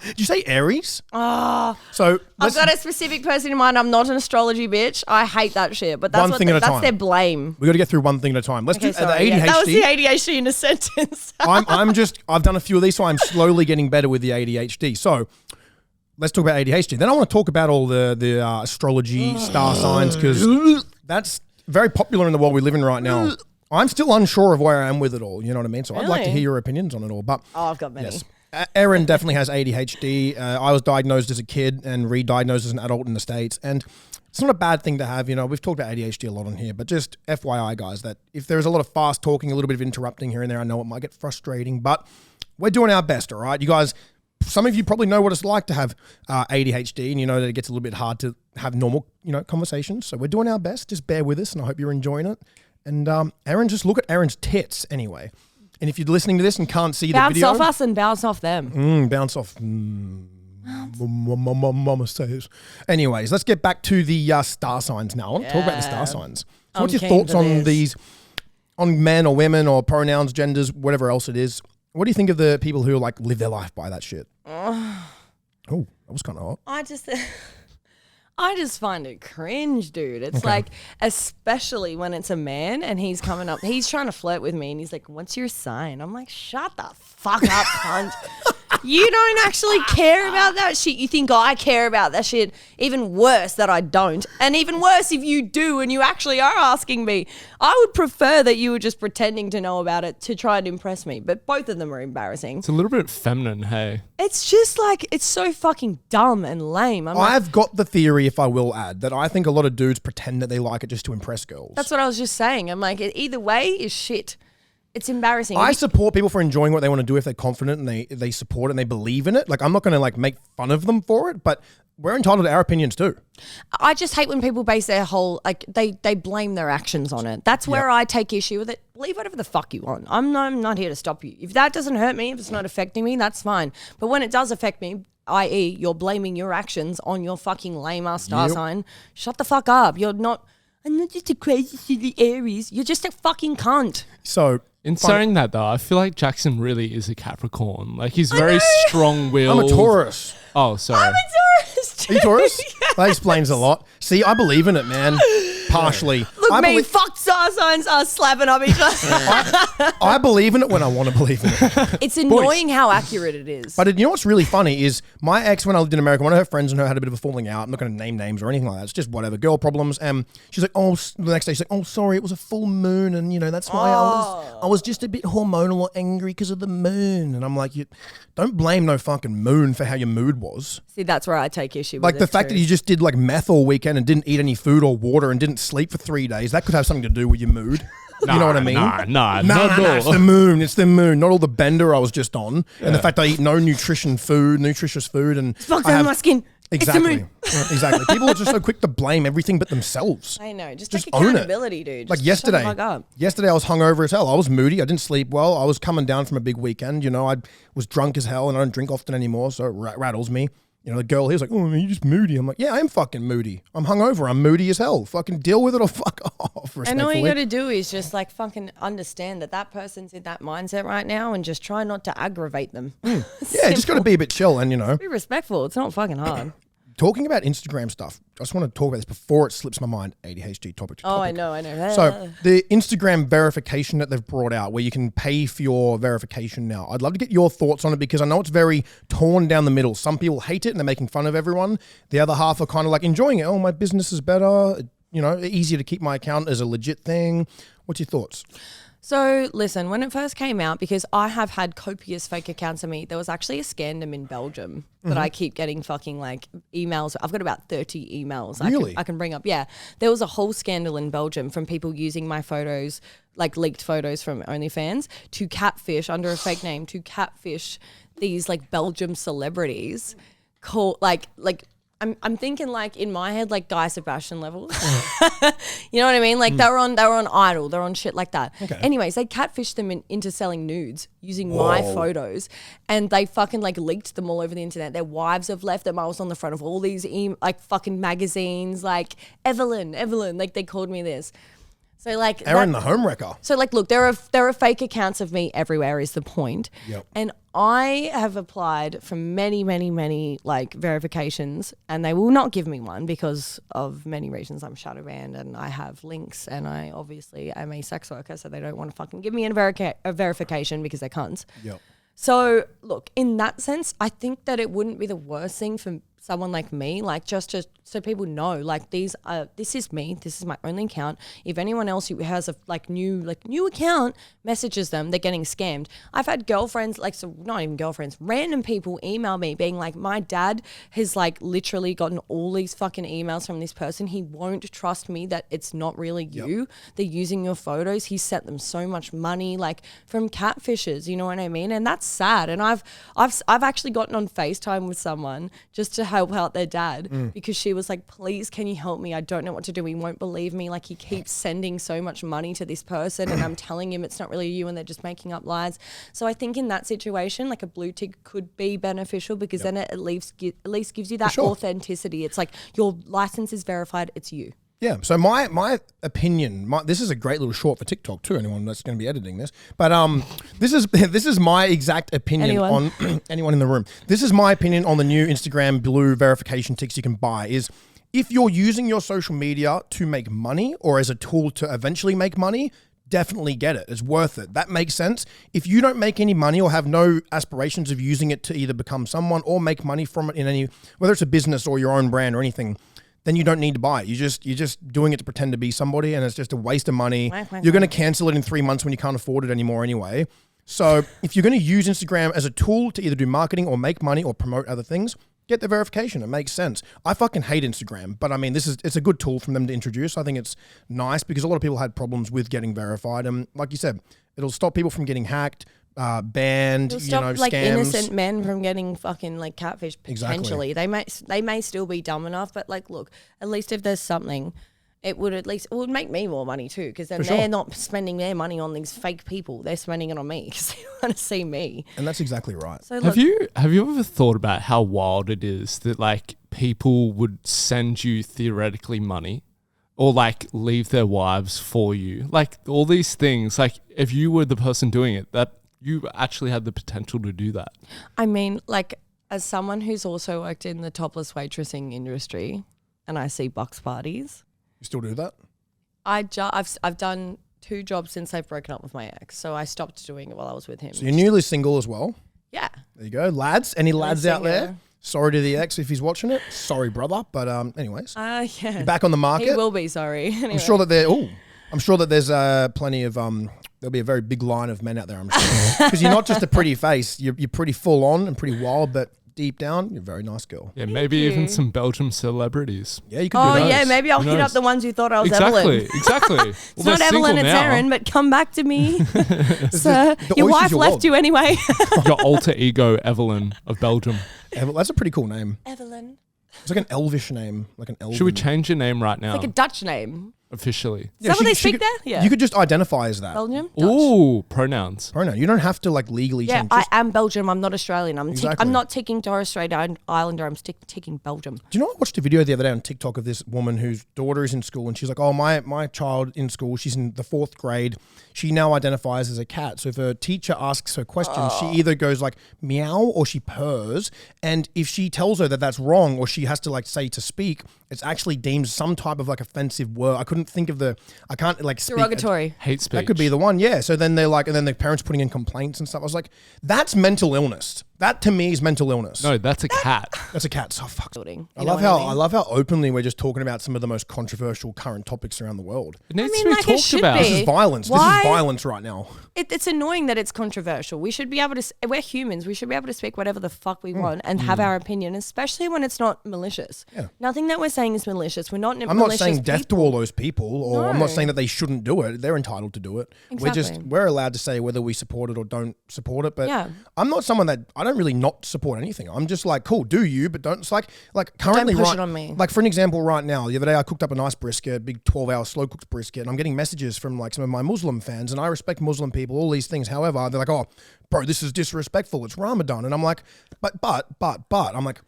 Speaker 1: Did you say Aries?
Speaker 2: Oh,
Speaker 1: so
Speaker 2: I've got a specific person in mind. I'm not an astrology bitch. I hate that shit. But that's
Speaker 1: that's
Speaker 2: their blame.
Speaker 1: We got to get through one thing at a time. Let's do the ADHD.
Speaker 2: Yeah, that was the ADHD in a sentence.
Speaker 1: I've done a few of these, so I'm slowly getting better with the ADHD. So let's talk about ADHD. Then I want to talk about all the astrology, star signs, because that's very popular in the world we live in right now. I'm still unsure of where I am with it all. You know what I mean? So I'd like to hear your opinions on it all. But
Speaker 2: I've got many.
Speaker 1: Yes. Erin definitely has ADHD. I was diagnosed as a kid and re-diagnosed as an adult in the States. And it's not a bad thing to have. We've talked about ADHD a lot on here, but just FYI, guys, that if there's a lot of fast talking, a little bit of interrupting here and there, I know it might get frustrating, but we're doing our best, all right? You guys, some of you probably know what it's like to have ADHD, and you know that it gets a little bit hard to have normal, conversations. So we're doing our best. Just bear with us, and I hope you're enjoying it. And Erin, just look at Erin's tits anyway. And if you're listening to this and can't see the video...
Speaker 2: Bounce off us and bounce off them.
Speaker 1: Bounce off. Mama says. Anyways, let's get back to the star signs now. I want to talk about the star signs. So what's your thoughts on these, on men or women or pronouns, genders, whatever else it is? What do you think of the people who like live their life by that shit? Oh, that was kind of hot.
Speaker 2: I just find it cringe, dude. It's like, especially when it's a man and he's coming up, he's trying to flirt with me and he's like, what's your sign? I'm like, shut the fuck up, cunt. You don't actually care about that shit. You think, I care about that shit. Even worse that I don't. And even worse if you do and you actually are asking me. I would prefer that you were just pretending to know about it to try and impress me. But both of them are embarrassing.
Speaker 3: It's a little bit feminine, hey?
Speaker 2: It's just like, it's so fucking dumb and lame.
Speaker 1: I've got the theory, if I will add, that I think a lot of dudes pretend that they like it just to impress girls.
Speaker 2: That's what I was just saying. I'm like, either way is shit. It's embarrassing.
Speaker 1: I support people for enjoying what they want to do if they're confident and they support it and they believe in it. Like, I'm not going to like make fun of them for it, but we're entitled to our opinions too.
Speaker 2: I just hate when people base their whole, like, they blame their actions on it. That's where I take issue with it. Believe whatever the fuck you want. I'm not here to stop you. If that doesn't hurt me, if it's not affecting me, that's fine. But when it does affect me, i.e. you're blaming your actions on your fucking lame ass star sign, shut the fuck up. I'm not just a crazy silly Aries. You're just a fucking cunt.
Speaker 1: So...
Speaker 3: In saying that though, I feel like Jackson really is a Capricorn. Like he's very strong-willed.
Speaker 1: I'm a Taurus.
Speaker 3: Oh, sorry.
Speaker 2: I'm a Taurus too.
Speaker 1: Are you Taurus? That explains a lot. See, I believe in it, man. Partially.
Speaker 2: Look, fuck star signs are slapping up each other.
Speaker 1: I believe in it when I want to believe in it.
Speaker 2: It's annoying how accurate it is.
Speaker 1: But you know what's really funny is my ex, when I lived in America, one of her friends and her had a bit of a falling out. I'm not going to name names or anything like that. It's just whatever. Girl problems. She's like, the next day she's like, oh, sorry, it was a full moon. And, that's why I was just a bit hormonal or angry because of the moon. And I'm like, don't blame no fucking moon for how your mood was.
Speaker 2: See, that's where I take issue with
Speaker 1: like the fact that you just did like meth all weekend and didn't eat any food or water and didn't sleep for 3 days, that could have something to do with your mood. You know what I mean?
Speaker 3: Nah,
Speaker 1: it's the moon. It's the moon. Not all the bender I was just on. Yeah. And the fact I eat no nutritious food. And
Speaker 2: it's fucked on my skin.
Speaker 1: Exactly. Exactly. People are just so quick to blame everything but themselves.
Speaker 2: I know. Just take accountability, dude.
Speaker 1: Like yesterday. Yesterday I was hungover as hell. I was moody. I didn't sleep well. I was coming down from a big weekend. I was drunk as hell and I don't drink often anymore, so it rattles me. The girl here was like, oh, man, you're just moody. I'm like, yeah, I am fucking moody. I'm hungover. I'm moody as hell. Fucking deal with it or fuck off.
Speaker 2: And all you got to do is just like fucking understand that person's in that mindset right now and just try not to aggravate them.
Speaker 1: Yeah, just got to be a bit chill and,
Speaker 2: be respectful. It's not fucking hard.
Speaker 1: Talking about Instagram stuff, I just want to talk about this before it slips my mind. ADHD topic to topic.
Speaker 2: Oh, I know.
Speaker 1: So the Instagram verification that they've brought out where you can pay for your verification now. I'd love to get your thoughts on it because I know it's very torn down the middle. Some people hate it and they're making fun of everyone. The other half are kind of like enjoying it. Oh, my business is better. Easier to keep my account as a legit thing. What's your thoughts?
Speaker 2: So listen, when it first came out, because I have had copious fake accounts of me, there was actually a scandal in Belgium that I keep getting fucking like emails. I've got about 30 emails
Speaker 1: Really?
Speaker 2: I can bring up. Yeah. There was a whole scandal in Belgium from people using my photos, like leaked photos from OnlyFans, to catfish under a fake name, to catfish these like Belgium celebrities called like I'm thinking like in my head like Guy Sebastian levels. You know what I mean? Like they were on Idol, they're on shit like that.
Speaker 1: Okay.
Speaker 2: Anyways, they catfished them into selling nudes using my photos, and they fucking like leaked them all over the internet. Their wives have left them. I was on the front of all these like fucking magazines, like Evelyn, like they called me this. So like
Speaker 1: Erin the homewrecker.
Speaker 2: So like, look, there are fake accounts of me everywhere is the point.
Speaker 1: Yep.
Speaker 2: And I have applied for many, many, many like verifications, and they will not give me one because of many reasons. I'm shadow banned and I have links, and I obviously am a sex worker, so they don't want to fucking give me a verification because they're cunts.
Speaker 1: Yep.
Speaker 2: So look, in that sense, I think that it wouldn't be the worst thing for someone like me, like just to, so people know, like this is me, this is my only account. If anyone else who has a new account messages them, they're getting scammed. I've had girlfriends, like, so not even girlfriends, random people email me being like, my dad has like literally gotten all these fucking emails from this person. He won't trust me that it's not really you. They're using your photos. He sent them so much money, like from catfishes, you know what I mean? And that's sad. And I've actually gotten on FaceTime with someone just to help out their dad because she was like, please, can you help me? I don't know what to do. He won't believe me. Like, he keeps sending so much money to this person and I'm telling him it's not really you and they're just making up lies. So I think in that situation, like a blue tick could be beneficial because then it at least gives you that authenticity. It's like your license is verified. It's you.
Speaker 1: Yeah. So my opinion, this is a great little short for TikTok too. Anyone that's going to be editing this, but this is my exact opinion on anyone in the room. This is my opinion on the new Instagram blue verification ticks you can buy. Is if you're using your social media to make money or as a tool to eventually make money, definitely get it. It's worth it. That makes sense. If you don't make any money or have no aspirations of using it to either become someone or make money from it in any, whether it's a business or your own brand or anything, then you don't need to buy it. You're just doing it to pretend to be somebody, and it's just a waste of money. You're going to cancel it in 3 months when you can't afford it anymore anyway. So if you're going to use Instagram as a tool to either do marketing or make money or promote other things, get the verification. It makes sense. I fucking hate Instagram, but I mean, it's a good tool for them to introduce. I think it's nice because a lot of people had problems with getting verified, and like you said, it'll stop people from getting hacked, banned,
Speaker 2: It'll stop like
Speaker 1: scams.
Speaker 2: innocent men from getting fucking like catfish potentially. Exactly. They may still be dumb enough, but like, look, at least if there's something, it would make me more money too, because then they're not spending their money on these fake people. They're spending it on me because they want to see me.
Speaker 1: And that's exactly right.
Speaker 2: So
Speaker 3: have you ever thought about how wild it is that like people would send you theoretically money or like leave their wives for you? Like all these things, like if you were the person doing it, that you actually had the potential to do that.
Speaker 2: I mean, like, as someone who's also worked in the topless waitressing industry, and I see box parties.
Speaker 1: You still do that?
Speaker 2: I've done 2 jobs since I've broken up with my ex, so I stopped doing it while I was with him.
Speaker 1: So you're newly single as well?
Speaker 2: Yeah.
Speaker 1: There you go. Lads, any lads out there? Sorry to the ex if he's watching it. Sorry, brother. But anyways,
Speaker 2: yeah.
Speaker 1: You're back on the market.
Speaker 2: He will be, sorry. Anyway.
Speaker 1: I'm sure that there's plenty of there'll be a very big line of men out there, I'm sure. Because you're not just a pretty face, you're pretty full on and pretty wild, but deep down, you're a very nice girl.
Speaker 3: Yeah, maybe even some Belgium celebrities.
Speaker 1: Yeah, you could do that.
Speaker 2: Oh, yeah, maybe I'll hit up the ones who thought I was Evelyn.
Speaker 3: Exactly.
Speaker 2: It's not Evelyn, it's Erin, but come back to me. Sir, your wife left you anyway.
Speaker 3: Your alter ego, Evelyn of Belgium.
Speaker 1: That's a pretty cool name.
Speaker 2: Evelyn.
Speaker 1: It's like an elvish name, like an elven.
Speaker 3: Should we change your name right now?
Speaker 2: It's like a Dutch name.
Speaker 3: Officially.
Speaker 2: Is that what they speak there? Yeah.
Speaker 1: You could just identify as that.
Speaker 2: Belgium? Dutch.
Speaker 3: Ooh, pronouns.
Speaker 1: Pronoun. You don't have to like legally change.
Speaker 2: I am Belgium. I'm not Australian.
Speaker 1: Exactly.
Speaker 2: I'm not ticking Torres Strait Islander. I'm ticking Belgium.
Speaker 1: Do you know I watched a video the other day on TikTok of this woman whose daughter is in school and she's like, oh, my child in school, she's in the 4th grade. She now identifies as a cat. So if a teacher asks her questions, she either goes like meow or she purrs. And if she tells her that that's wrong or she has to like say to speak, it's actually deemed some type of like offensive word. I couldn't think of I can't like speak.
Speaker 2: Derogatory.
Speaker 3: Hate speech.
Speaker 1: That could be the one, yeah. So then they're like, and then the parents putting in complaints and stuff. I was like, that's mental illness. That to me is mental illness.
Speaker 3: No, that's a cat.
Speaker 1: That's a cat. So fuck.
Speaker 2: building.
Speaker 1: I love how openly we're just talking about some of the most controversial current topics around the world.
Speaker 3: It needs
Speaker 2: mean,
Speaker 3: to be
Speaker 2: like, it
Speaker 3: talked
Speaker 2: should
Speaker 3: about.
Speaker 2: be.
Speaker 1: This is violence.
Speaker 2: Why?
Speaker 1: This is violence right now.
Speaker 2: It's annoying that it's controversial. We should be able to. We're humans. We should be able to speak whatever the fuck we want and have our opinion, especially when it's not malicious.
Speaker 1: Yeah.
Speaker 2: Nothing that we're saying is malicious. We're not.
Speaker 1: I'm not saying death to all those people, or I'm not
Speaker 2: No.
Speaker 1: saying that they shouldn't do it. They're entitled to do it.
Speaker 2: Exactly.
Speaker 1: We're allowed to say whether we support it or don't support it. But
Speaker 2: Yeah.
Speaker 1: I'm not someone that I don't really not support anything. I'm just like, cool, do you, but don't. It's like currently
Speaker 2: push
Speaker 1: right
Speaker 2: it on me.
Speaker 1: Like for an example, right now, the other day I cooked up a nice brisket, big 12-hour slow cooked brisket, and I'm getting messages from like some of my Muslim fans, and I respect Muslim people, all these things. However, they're like, oh, bro, this is disrespectful. It's Ramadan, and I'm like, but I'm like,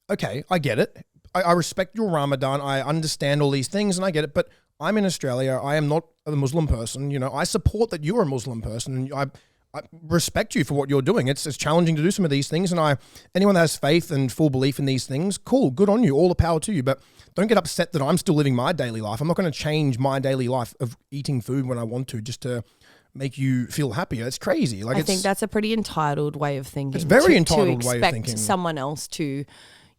Speaker 1: okay, I get it. I respect your Ramadan. I understand all these things and I get it. But I'm in Australia. I am not a Muslim person. You know, I support that you're a Muslim person and I respect you for what you're doing. It's challenging to do some of these things. And anyone that has faith and full belief in these things, cool, good on you. All the power to you. But don't get upset that I'm still living my daily life. I'm not going to change my daily life of eating food when I want to just to make you feel happier. It's crazy. Like
Speaker 2: I think that's a pretty entitled way of thinking.
Speaker 1: It's very
Speaker 2: to
Speaker 1: entitled way of
Speaker 2: expect
Speaker 1: thinking.
Speaker 2: someone else to,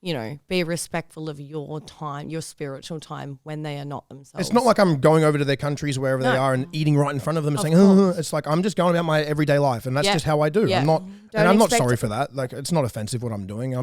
Speaker 2: you know, be respectful of your time, your spiritual time when they are not themselves.
Speaker 1: It's not like I'm going over to their countries wherever they
Speaker 2: No.
Speaker 1: are and eating right in front of them and
Speaker 2: Of
Speaker 1: saying,
Speaker 2: course.
Speaker 1: it's like I'm just going about my everyday life and that's
Speaker 2: Yeah.
Speaker 1: just how I do.
Speaker 2: Yeah.
Speaker 1: I'm not
Speaker 2: Don't
Speaker 1: and I'm not
Speaker 2: expect
Speaker 1: sorry
Speaker 2: it-
Speaker 1: for that. Like it's not offensive what I'm doing.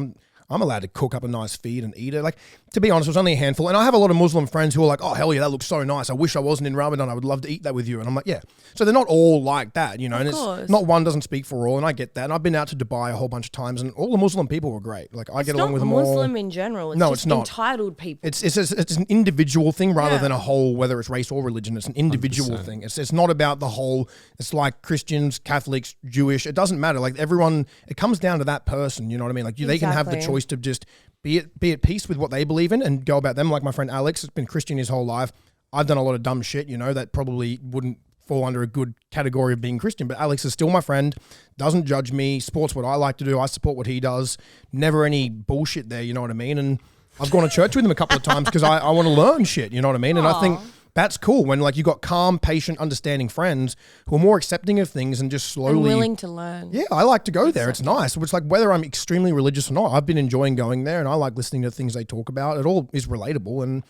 Speaker 1: I'm allowed to cook up a nice feed and eat it. Like, to be honest, it was only a handful. And I have a lot of Muslim friends who are like, oh, hell yeah, that looks so nice. I wish I wasn't in Ramadan. I would love to eat that with you. And I'm like, yeah. So they're not all like that, you know. And
Speaker 2: course.
Speaker 1: it's not one doesn't speak for all. And I get that. And I've been out to Dubai a whole bunch of times and all the Muslim people were great. Like, I get along with them all.
Speaker 2: It's not Muslim in general. It's
Speaker 1: No,
Speaker 2: just
Speaker 1: it's not.
Speaker 2: entitled people.
Speaker 1: It's an individual thing rather
Speaker 2: Yeah.
Speaker 1: than a whole, whether it's race or religion. It's an individual
Speaker 3: 100%.
Speaker 1: thing. It's not about the whole. It's like Christians, Catholics, Jewish. It doesn't matter. Like everyone, it comes down to that person. You know what I mean? Like they can have the
Speaker 2: Exactly.
Speaker 1: choice to just be at peace with what they believe in and go about them. Like my friend Alex has been Christian his whole life. I've done a lot of dumb shit, you know, that probably wouldn't fall under a good category of being Christian. But Alex is still my friend, doesn't judge me, supports what I like to do. I support what he does. Never any bullshit there, you know what I mean? And I've gone to church with him a couple of times because I want to learn shit, you know what I mean? And I think that's cool when like you got calm, patient, understanding friends who are more accepting of things and just slowly
Speaker 2: and willing to learn.
Speaker 1: Yeah, I like to go there. It's nice. It's like whether I'm extremely religious or not, I've been enjoying going there and I like listening to things they talk about. It all is relatable and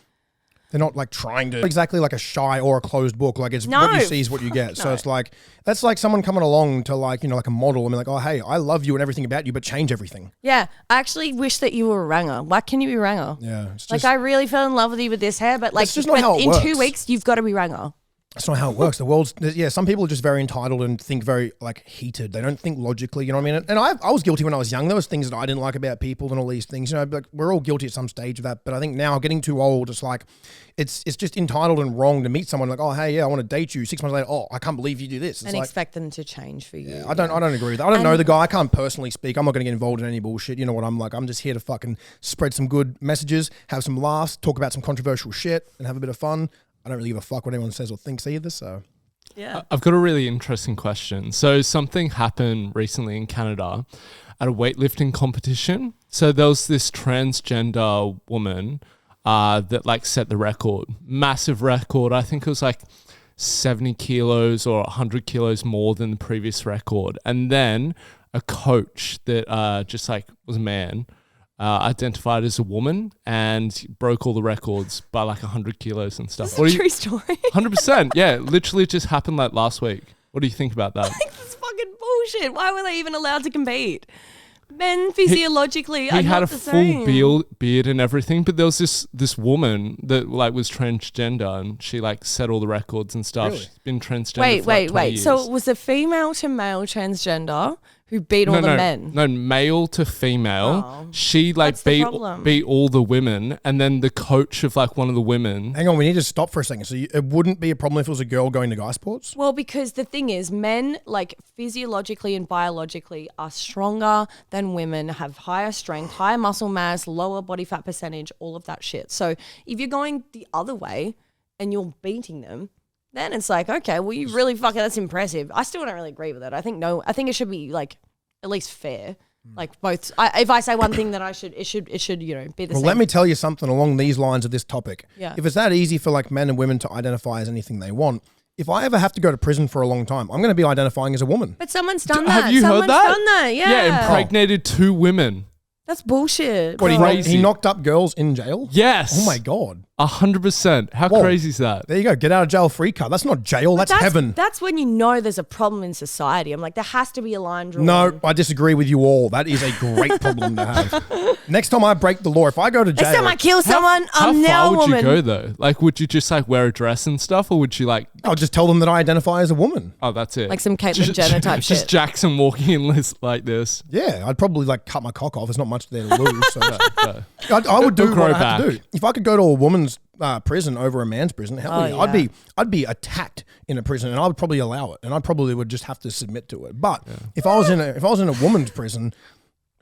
Speaker 1: they're not like trying to exactly like a shy or a closed book. Like it's what you see is what you get. So it's like that's like someone coming along to like, you know, like a model and be like, oh hey, I love you and everything about you, but change everything.
Speaker 2: Yeah, I actually wish that you were a ranger. Why can you be ranger?
Speaker 1: Yeah. It's
Speaker 2: Like
Speaker 1: just,
Speaker 2: I really fell in love with you with this hair, but like
Speaker 1: just not how it
Speaker 2: in
Speaker 1: works.
Speaker 2: 2 weeks you've got to be ranger.
Speaker 1: that's not how it works. The world's, yeah, some people are just very entitled and think very like heated. They don't think logically, you know what I mean? And I was guilty when I was young. There was things that I didn't like about people and all these things, you know, like we're all guilty at some stage of that. But I think now getting too old, it's like, it's just entitled and wrong to meet someone like, oh, hey, yeah, I want to date you. 6 months later, oh, I can't believe you do this. It's
Speaker 2: And
Speaker 1: like,
Speaker 2: expect them to change for you.
Speaker 1: yeah, I don't agree with that. I don't know the guy. I can't personally speak. I'm not going to get involved in any bullshit. You know what I'm like? I'm just here to fucking spread some good messages, have some laughs, talk about some controversial shit and have a bit of fun. I don't really give a fuck what anyone says or thinks either, so...
Speaker 2: Yeah.
Speaker 3: I've got a really interesting question. So something happened recently in Canada at a weightlifting competition. So there was this transgender woman that like set the record, massive record. I think it was like 70 kilos or 100 kilos more than the previous record. And then a coach that just like was a man identified as a woman and broke all the records by like 100 kilos and stuff.
Speaker 2: This is a true story.
Speaker 3: 100%. Yeah, literally just happened like last week. What do you think about that?
Speaker 2: This is fucking bullshit. Why were they even allowed to compete? Men physiologically are
Speaker 3: He had
Speaker 2: not
Speaker 3: a
Speaker 2: the
Speaker 3: full
Speaker 2: same.
Speaker 3: beard and everything, but there was this woman that like was transgender and she like set all the records and stuff.
Speaker 1: Really?
Speaker 3: She's been transgender for like 20
Speaker 2: Wait.
Speaker 3: years.
Speaker 2: So it was a female to male transgender who beat all the men.
Speaker 3: No, male to female.
Speaker 2: Oh.
Speaker 3: She like
Speaker 2: That's the problem.
Speaker 3: beat all the women, and then the coach of like one of the women.
Speaker 1: Hang on, we need to stop for a second. So it wouldn't be a problem if it was a girl going to guy sports?
Speaker 2: Well, because the thing is, men, like physiologically and biologically, are stronger than women, have higher strength, higher muscle mass, lower body fat percentage, all of that shit. So if you're going the other way and you're beating them, then it's like, okay, well, you really fucking, that's impressive. I still don't really agree with it. I think it should be like at least fair. Like both, if I say one thing, then it should, you know, be the
Speaker 1: Well,
Speaker 2: same.
Speaker 1: let me tell you something along these lines of this topic.
Speaker 2: Yeah.
Speaker 1: If it's that easy for like men and women to identify as anything they want, if I ever have to go to prison for a long time, I'm going to be identifying as a woman.
Speaker 2: But someone's done that.
Speaker 3: Have you heard that?
Speaker 2: Someone's done that, yeah.
Speaker 3: Yeah, impregnated 2 women.
Speaker 2: That's bullshit.
Speaker 1: What,
Speaker 2: bro.
Speaker 1: he knocked up girls in jail?
Speaker 3: Yes.
Speaker 1: Oh my God.
Speaker 3: 100%. How
Speaker 1: Whoa.
Speaker 3: crazy is that?
Speaker 1: There you go. Get out of jail free card. That's not jail. That's heaven.
Speaker 2: That's when you know there's a problem in society. I'm like, there has to be a line drawn.
Speaker 1: No, I disagree with you all. That is a great problem to have. Next time I break the law, if I go to jail.
Speaker 2: Next time I kill someone, I'm now a
Speaker 3: How far
Speaker 2: woman.
Speaker 3: would you go though? Like, would you just like wear a dress and stuff, or would you like?
Speaker 1: I'll just tell them that I identify as a woman.
Speaker 3: Oh, that's it.
Speaker 2: Like some Caitlyn Jenner type shit.
Speaker 3: Just Jackson walking in like this.
Speaker 1: Yeah, I'd probably like cut my cock off. There's not much there to lose. So
Speaker 3: No.
Speaker 1: I would do
Speaker 3: Grow
Speaker 1: what I have to
Speaker 3: back.
Speaker 1: do. If I could go to a woman's prison over a man's prison, hell yeah.
Speaker 2: yeah.
Speaker 1: I'd be attacked in a prison, and I would probably allow it, and I probably would just have to submit to it. But if I was in a woman's prison,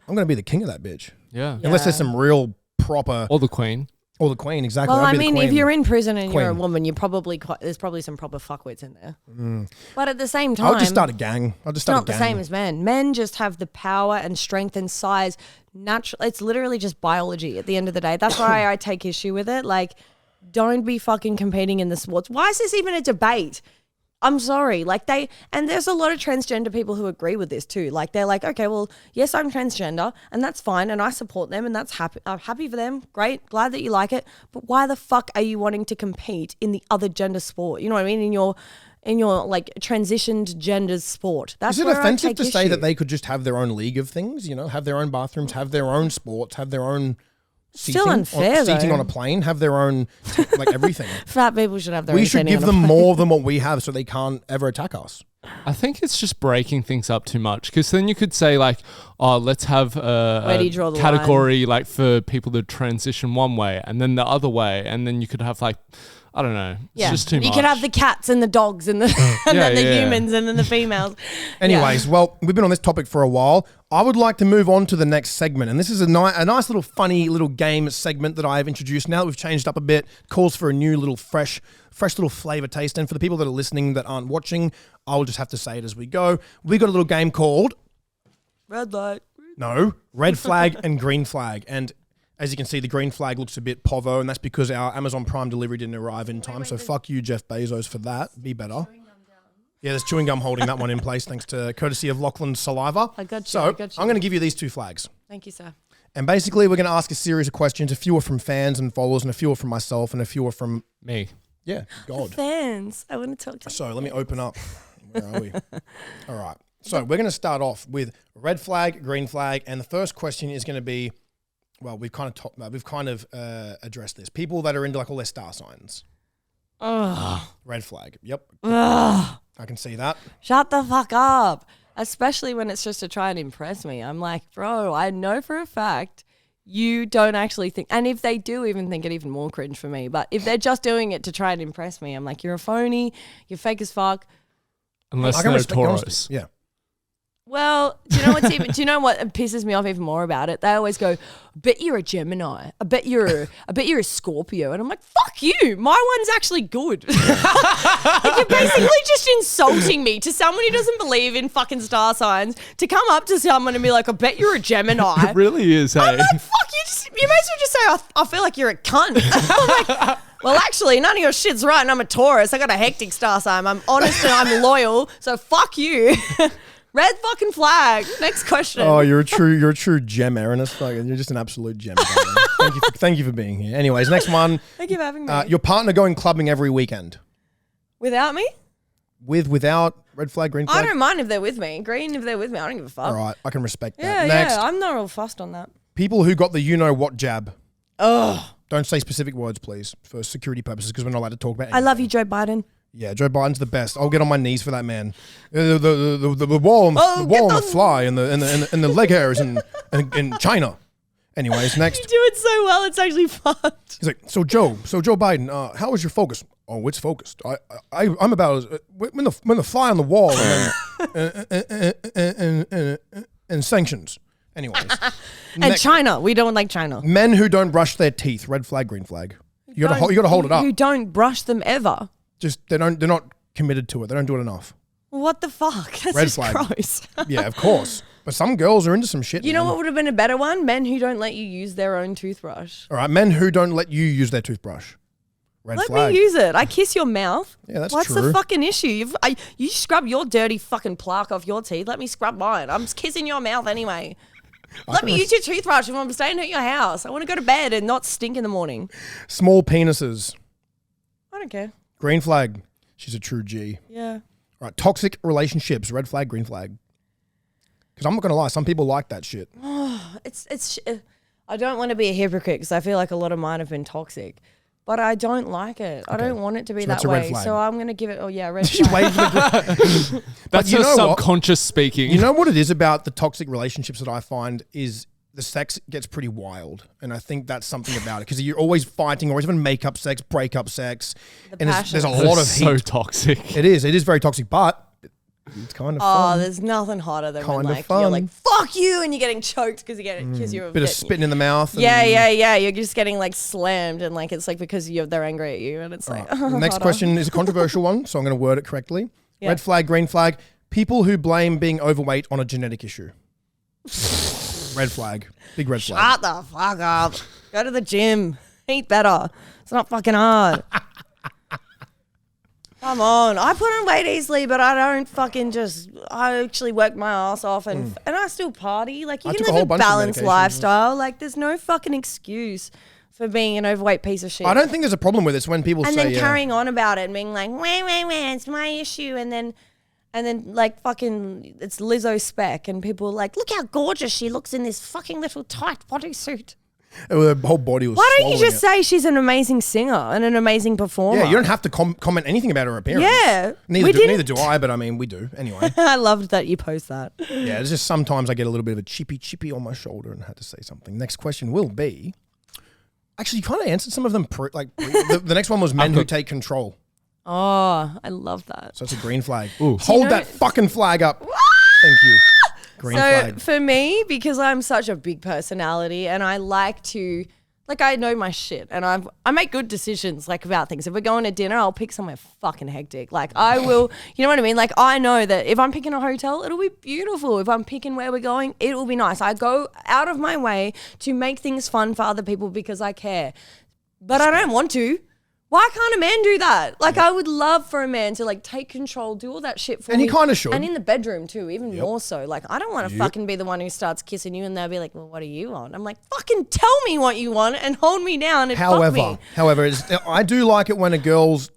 Speaker 1: I'm going to be the king of that bitch.
Speaker 3: Yeah.
Speaker 1: Unless there's some real proper
Speaker 3: Or the queen.
Speaker 1: or the queen, exactly.
Speaker 2: Well,
Speaker 1: I'd
Speaker 2: I
Speaker 1: be the
Speaker 2: mean, if
Speaker 1: queen.
Speaker 2: you're in prison and you're a
Speaker 1: Queen.
Speaker 2: woman, you're probably there's probably some proper fuckwits in there. But at the same time,
Speaker 1: I would just start a gang. I'll just
Speaker 2: it's
Speaker 1: start
Speaker 2: not
Speaker 1: a
Speaker 2: the
Speaker 1: gang.
Speaker 2: same as men. Men just have the power and strength and size. Natural. It's literally just biology at the end of the day. That's why I take issue with it. Like, don't be fucking competing in the sports. Why is this even a debate? I'm sorry. Like and there's a lot of transgender people who agree with this too. Like they're like, okay, well, yes, I'm transgender and that's fine and I support them and that's happy. I'm happy for them. Great. Glad that you like it. But why the fuck are you wanting to compete in the other gender sport? You know what I mean? In your like transitioned gender sport. That's
Speaker 1: Is it
Speaker 2: where I
Speaker 1: offensive
Speaker 2: take
Speaker 1: to say
Speaker 2: issue.
Speaker 1: that they could just have their own league of things, have their own bathrooms, have their own sports, have their own
Speaker 2: Still unfair,
Speaker 1: seating
Speaker 2: though.
Speaker 1: on a plane, have their own, like everything.
Speaker 2: Fat people should have their
Speaker 1: We
Speaker 2: own
Speaker 1: should
Speaker 2: seating
Speaker 1: give
Speaker 2: on a
Speaker 1: them
Speaker 2: plane.
Speaker 1: more than what we have so they can't ever attack us.
Speaker 3: I think it's just breaking things up too much, because then you could say like, oh, let's have
Speaker 2: Where do you
Speaker 3: a
Speaker 2: draw the
Speaker 3: category like for people to transition one way and then the other way, and then you could have like, I don't know, it's just too much.
Speaker 2: You could have the cats and the dogs and the and then the
Speaker 3: yeah.
Speaker 2: humans and then the females.
Speaker 1: Anyways, well, we've been on this topic for a while. I would like to move on to the next segment. And this is a nice little funny little game segment that I have introduced. Now that we've changed up a bit, calls for a new little fresh little flavor taste. And for the people that are listening that aren't watching, I will just have to say it as we go. We got a little game called
Speaker 2: Red light.
Speaker 1: Red Flag and Green Flag. And as you can see, the green flag looks a bit povo, and that's because our Amazon Prime delivery didn't arrive in time. So fuck you, Jeff Bezos, for that. Be better. Yeah, there's chewing gum holding that one in place, thanks to courtesy of Lachlan's saliva.
Speaker 2: I got you,
Speaker 1: So
Speaker 2: I got you.
Speaker 1: I'm going to give you these 2 flags.
Speaker 2: Thank you, sir.
Speaker 1: And basically, we're going to ask a series of questions. A few are from fans and followers, and a few are from myself, and a few are from,
Speaker 3: Me.
Speaker 1: God.
Speaker 2: Fans, I want to talk to you.
Speaker 1: So let me open up. Where are we? All right. So we're going to start off with red flag, green flag, and the first question is going to be, well, we've kind of addressed this. People that are into like all their star signs.
Speaker 2: Ugh.
Speaker 1: Red flag. Yep.
Speaker 2: Ugh.
Speaker 1: I can see that.
Speaker 2: Shut the fuck up. Especially when it's just to try and impress me. I'm like, bro, I know for a fact you don't actually think, and if they do even think it, even more cringe for me. But if they're just doing it to try and impress me, I'm like, you're a phony, you're fake as fuck.
Speaker 3: Unless
Speaker 1: I can
Speaker 3: they're
Speaker 1: respect your
Speaker 3: Taurus.
Speaker 1: honesty. Yeah.
Speaker 2: Well, do you know what pisses me off even more about it? They always go, I bet you're a Gemini. I bet you're a Scorpio. And I'm like, fuck you. My one's actually good. Like, you're basically just insulting me to someone who doesn't believe in fucking star signs to come up to someone and be like, I bet you're a Gemini.
Speaker 3: It really is, hey.
Speaker 2: I'm like, fuck you may as well just say, I feel like you're a cunt. I'm like, well, actually, none of your shit's right and I'm a Taurus. I got a hectic star sign. I'm honest and I'm loyal. So fuck you. Red fucking flag. Next question.
Speaker 1: Oh, you're a true gem, Erin. You're just an absolute gem. Thank you for being here. Anyways, next one.
Speaker 2: Thank you for having me.
Speaker 1: Your partner going clubbing every weekend.
Speaker 2: Without me?
Speaker 1: Without red flag, green flag.
Speaker 2: I don't mind if they're with me. Green if they're with me. I don't give a fuck.
Speaker 1: All right, I can respect that.
Speaker 2: Yeah,
Speaker 1: Next,
Speaker 2: yeah. I'm not real fussed on that.
Speaker 1: people who got the you-know-what jab.
Speaker 2: Ugh.
Speaker 1: Don't say specific words, please, for security purposes, because we're not allowed to talk about anything.
Speaker 2: I love you, Joe Biden.
Speaker 1: Yeah, Joe Biden's the best. I'll get on my knees for that man. The wall on the fly and the leg hairs in China. Anyways, next.
Speaker 2: You do it so well, it's actually fun.
Speaker 1: He's like, so Joe Biden, how is your focus? Oh, it's focused. I'm about when the fly on the wall and sanctions. Anyways,
Speaker 2: And China, we don't like China.
Speaker 1: men who don't brush their teeth, red flag, green flag. You gotta hold it up.
Speaker 2: Who don't brush them ever.
Speaker 1: Just they're not committed to it. They don't do it enough.
Speaker 2: What the fuck? That's
Speaker 1: Red
Speaker 2: just
Speaker 1: flag.
Speaker 2: gross.
Speaker 1: Yeah, of course. But some girls are into some shit.
Speaker 2: You know
Speaker 1: man.
Speaker 2: what would have been a better one? Men who don't let you use their own toothbrush.
Speaker 1: All right, men who don't let you use their toothbrush. Red
Speaker 2: Let
Speaker 1: flag.
Speaker 2: me use it. I kiss your mouth.
Speaker 1: Yeah, that's
Speaker 2: What's
Speaker 1: true.
Speaker 2: the fucking issue? You scrub your dirty fucking plaque off your teeth. Let me scrub mine. I'm just kissing your mouth anyway. Let me use your toothbrush if I'm staying at your house. I want to go to bed and not stink in the morning.
Speaker 1: Small penises.
Speaker 2: I don't care.
Speaker 1: Green flag. She's a true G.
Speaker 2: Yeah.
Speaker 1: All right. Toxic relationships. Red flag, green flag. Because I'm not going to lie. Some people like that shit.
Speaker 2: I don't want to be a hypocrite because I feel like a lot of mine have been toxic. But I don't like it. I don't want it to be that way. So I'm going to give it, red
Speaker 1: She's
Speaker 2: flag.
Speaker 1: waiting for the
Speaker 3: That's
Speaker 1: you
Speaker 3: her
Speaker 1: know what?
Speaker 3: subconscious speaking.
Speaker 1: You know what it is about the toxic relationships that I find is the sex gets pretty wild. And I think that's something about it. Because you're always fighting, always having make-up sex, break-up sex. And there's a lot of
Speaker 3: so
Speaker 1: heat.
Speaker 3: toxic.
Speaker 1: It is very toxic, but it's kind of fun.
Speaker 2: There's nothing hotter than when
Speaker 1: Kind of
Speaker 2: you're
Speaker 1: fun.
Speaker 2: like, fuck you, and you're getting choked because you're
Speaker 1: Bit of spitting in the mouth.
Speaker 2: Yeah. You're just getting like slammed, and like it's like because they're angry at you, and it's like.
Speaker 1: The next question is a controversial one, so I'm going to word it correctly.
Speaker 2: Yeah.
Speaker 1: Red flag, green flag. People who blame being overweight on a genetic issue. Red flag. Big red flag.
Speaker 2: Shut the fuck up. Go to the gym. Eat better. It's not fucking hard. Come on. I put on weight easily, but I don't fucking I actually work my ass off and I still party. Like, you
Speaker 1: I
Speaker 2: can
Speaker 1: took a
Speaker 2: live
Speaker 1: whole
Speaker 2: a
Speaker 1: bunch of
Speaker 2: balanced
Speaker 1: medications.
Speaker 2: lifestyle. Like, there's no fucking excuse for being an overweight piece of shit.
Speaker 1: I don't think there's a problem with this when people
Speaker 2: and
Speaker 1: say,
Speaker 2: then carrying on about it and being like, it's my issue. And then like fucking, it's Lizzo spec and people are like, look how gorgeous she looks in this fucking little tight bodysuit.
Speaker 1: the whole body was
Speaker 2: Why don't you
Speaker 1: swallowing
Speaker 2: just
Speaker 1: it.
Speaker 2: say she's an amazing singer and an amazing performer?
Speaker 1: Yeah, you don't have to comment anything about her appearance.
Speaker 2: Yeah.
Speaker 1: Neither do I, but I mean, we do. Anyway.
Speaker 2: I loved that you post that.
Speaker 1: Yeah, it's just sometimes I get a little bit of a chippy on my shoulder and had to say something. Next question will be, actually, you kind of answered some of them. The next one was men who take control.
Speaker 2: Oh, I love that.
Speaker 1: So it's a green flag.
Speaker 3: Ooh.
Speaker 1: Hold that fucking flag up. Thank you. Green
Speaker 2: So
Speaker 1: flag.
Speaker 2: for me, because I'm such a big personality and I like to, like, I know my shit and I make good decisions like about things. If we're going to dinner, I'll pick somewhere fucking hectic. Like I will, you know what I mean? Like I know that if I'm picking a hotel, it'll be beautiful. If I'm picking where we're going, it will be nice. I go out of my way to make things fun for other people because I care. But I don't want to. Why can't a man do that? Like, I would love for a man to, like, take control, do all that shit for me.
Speaker 1: And he kind of should.
Speaker 2: And in the bedroom, too, even more so. Like, I don't want to fucking be the one who starts kissing you and they'll be like, well, what do you want? I'm like, fucking tell me what you want and hold me down and fuck me.
Speaker 1: However, I do like it when a girl's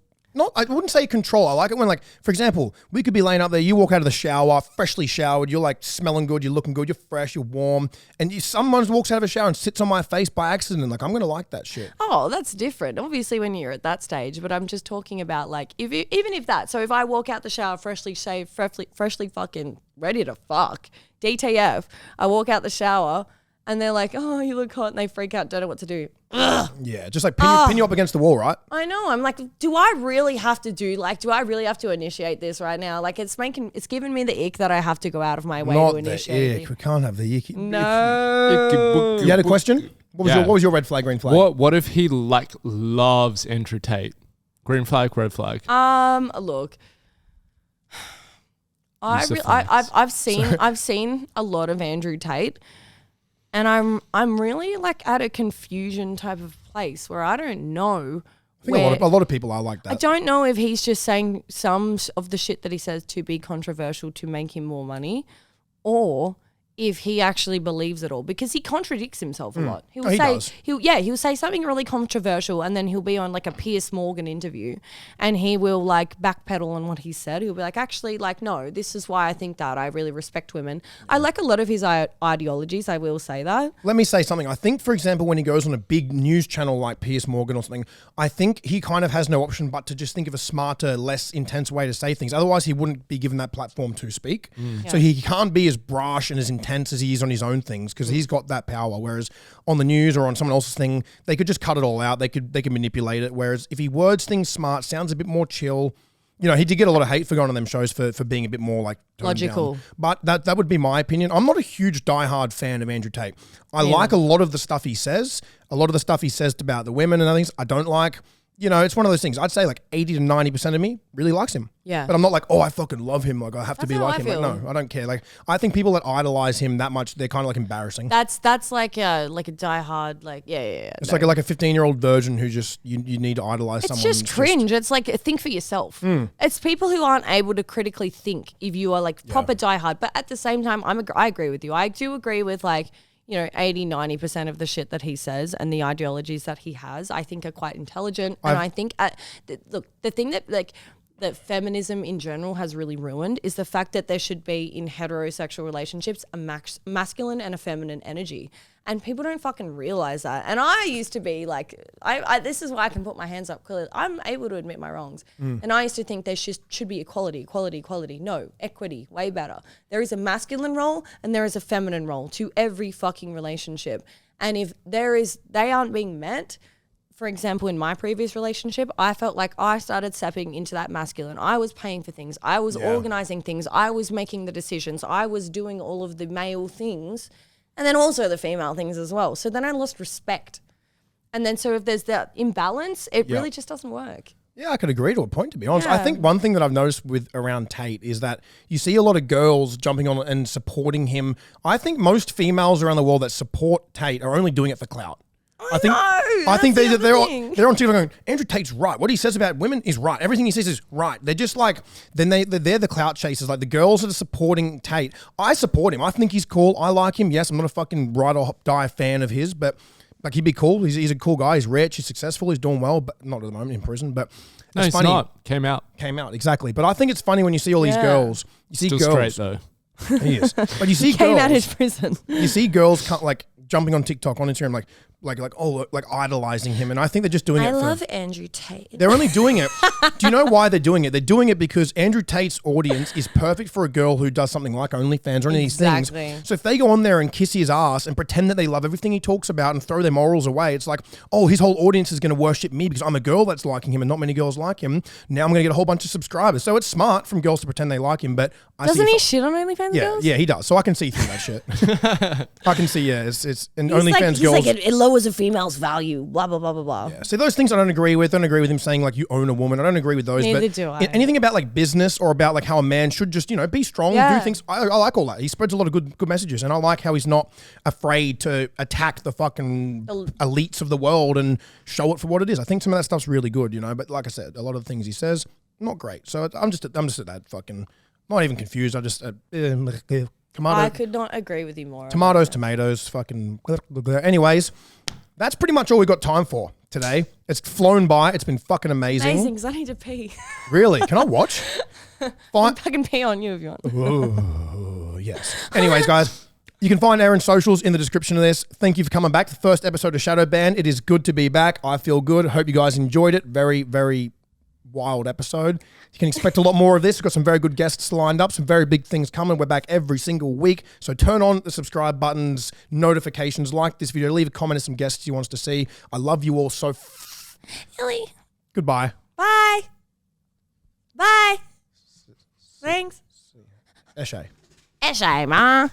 Speaker 1: I wouldn't say control. I like it when, like, for example, we could be laying up there, you walk out of the shower, freshly showered, you're like smelling good, you're looking good, you're fresh, you're warm, and someone walks out of a shower and sits on my face by accident, and like, I'm going to like that shit.
Speaker 2: Oh, that's different. Obviously when you're at that stage, but I'm just talking about like, even if that, so if I walk out the shower, freshly shaved, freshly fucking ready to fuck, DTF, I walk out the shower and they're like, oh, you look hot, and they freak out, don't know what to do. Ugh.
Speaker 1: Yeah, just like pin you up against the wall, right?
Speaker 2: I know. I'm like, do I really have to initiate this right now? Like, it's giving me the ick that I have to go out of my way
Speaker 1: Not
Speaker 2: to initiate
Speaker 1: the ick. We can't have the ick.
Speaker 2: No.
Speaker 1: You had a question? What was your red flag, green flag?
Speaker 3: What if he like loves Andrew Tate? Green flag, red flag.
Speaker 2: Look.
Speaker 3: Use the flags.
Speaker 2: I've seen a lot of Andrew Tate. And I'm really like at a confusion type of place where I don't know.
Speaker 1: I think a lot of people are like that.
Speaker 2: I don't know if he's just saying some of the shit that he says to be controversial to make him more money, or if he actually believes it all, because he contradicts himself a lot. He'll say something really controversial and then he'll be on like a Piers Morgan interview and he will like backpedal on what he said. He'll be like, actually, like, no, this is why I think that. I really respect women. I like a lot of his ideologies, I will say that.
Speaker 1: Let me say something. I think, for example, when he goes on a big news channel like Piers Morgan or something, I think he kind of has no option but to just think of a smarter, less intense way to say things. Otherwise, he wouldn't be given that platform to speak. So he can't be as brash and as intense as he is on his own things because he's got that power. Whereas on the news or on someone else's thing, they could just cut it all out. They could manipulate it. Whereas if he words things smart, sounds a bit more chill. You know, he did get a lot of hate for going on them shows for being a bit more like
Speaker 2: logical.
Speaker 1: Down. But that would be my opinion. I'm not a huge diehard fan of Andrew Tate. I like a lot of the stuff he says. A lot of the stuff he says about the women and other things I don't like. you know, it's one of those things. I'd say like 80 to 90% of me really likes him.
Speaker 2: Yeah.
Speaker 1: But I'm not like, oh, I fucking love him. Like I have to
Speaker 2: That's
Speaker 1: be
Speaker 2: how
Speaker 1: like
Speaker 2: I
Speaker 1: him.
Speaker 2: feel.
Speaker 1: Like, no, I don't care. Like I think people that idolize him that much, they're kind of like embarrassing.
Speaker 2: That's like a diehard, like, yeah.
Speaker 1: It's like a 15-year-old virgin who just, you need to idolize
Speaker 2: It's
Speaker 1: someone.
Speaker 2: just cringe. It's like, think for yourself. It's people who aren't able to critically think if you are like proper diehard. But at the same time, I agree with you. I do agree with like, you know, 80, 90% of the shit that he says and the ideologies that he has, I think are quite intelligent. And I think, look, the thing that like, that feminism in general has really ruined is the fact that there should be in heterosexual relationships a masculine and a feminine energy. And people don't fucking realize that. And I used to be like, this is why I can put my hands up clearly. I'm able to admit my wrongs. And I used to think there should be equality. No, equity, way better. There is a masculine role and there is a feminine role to every fucking relationship. And if they aren't being met, for example, in my previous relationship, I felt like I started stepping into that masculine. I was paying for things. I was organizing things. I was making the decisions. I was doing all of the male things and then also the female things as well. So then I lost respect. And then so if there's that imbalance, it really just doesn't work.
Speaker 1: Yeah, I could agree to a point, to be honest.
Speaker 2: Yeah.
Speaker 1: I think one thing that I've noticed around Tate is that you see a lot of girls jumping on and supporting him. I think most females around the world that support Tate are only doing it for clout. I think they're on TikTok going, Andrew Tate's right. What he says about women is right. Everything he says is right. They're just like, they're the clout chasers. Like the girls that are supporting Tate. I support him. I think he's cool. I like him. Yes, I'm not a fucking ride or die fan of his, but like he'd be cool. He's a cool guy. He's rich. He's successful. He's doing well, but not at the moment in prison. But
Speaker 3: No, it's
Speaker 1: funny.
Speaker 3: not. Came out.
Speaker 1: Exactly. But I think it's funny when you see all these girls. You see
Speaker 3: Still
Speaker 1: girls.
Speaker 3: straight though.
Speaker 1: He is. But you see
Speaker 2: Came
Speaker 1: girls.
Speaker 2: out his prison.
Speaker 1: You see girls like jumping on TikTok, on Instagram, like idolizing him, and I think they're just doing it.
Speaker 2: I love Andrew Tate.
Speaker 1: They're only doing it. Do you know why they're doing it? They're doing it because Andrew Tate's audience is perfect for a girl who does something like OnlyFans or any of these things. So if they go on there and kiss his ass and pretend that they love everything he talks about and throw their morals away, it's like, oh, his whole audience is going to worship me because I'm a girl that's liking him and not many girls like him. Now I'm going to get a whole bunch of subscribers. So it's smart from girls to pretend they like him, but
Speaker 2: Doesn't he shit on OnlyFans girls?
Speaker 1: Yeah, he does. So I can see through that shit. I can see, it's and OnlyFans
Speaker 2: He's
Speaker 1: girls.
Speaker 2: like, it lowers a female's value, blah, blah, blah, blah, blah.
Speaker 1: Yeah. See, those things I don't agree with. I don't agree with him saying like you own a woman. I don't agree with those.
Speaker 2: Neither
Speaker 1: but
Speaker 2: do I.
Speaker 1: Anything about like business or about like how a man should just, be strong, do things. I like all that. He spreads a lot of good messages, and I like how he's not afraid to attack the fucking elites of the world and show it for what it is. I think some of that stuff's really good, But like I said, a lot of the things he says, not great. So I'm just at that fucking, not even confused. I just tomato.
Speaker 2: I could not agree with you more.
Speaker 1: Tomatoes, fucking. Anyways, that's pretty much all we got time for today. It's flown by. It's been fucking amazing.
Speaker 2: Amazing, because I need to pee.
Speaker 1: Really? Can I watch?
Speaker 2: I can pee on you if you want.
Speaker 1: Oh, yes. Anyways, guys, you can find Erin's socials in the description of this. Thank you for coming back. The first episode of Shadow Band. It is good to be back. I feel good. Hope you guys enjoyed it. Very, very wild episode. You can expect a lot more of this. We've got some very good guests lined up, some very big things coming. We're back every single week. So turn on the subscribe buttons, notifications, like this video, leave a comment of some guests you want us to see. I love you all so
Speaker 2: Ellie.
Speaker 1: Goodbye.
Speaker 2: Bye. Bye. Thanks.
Speaker 1: Eshe.
Speaker 2: Eshe, ma.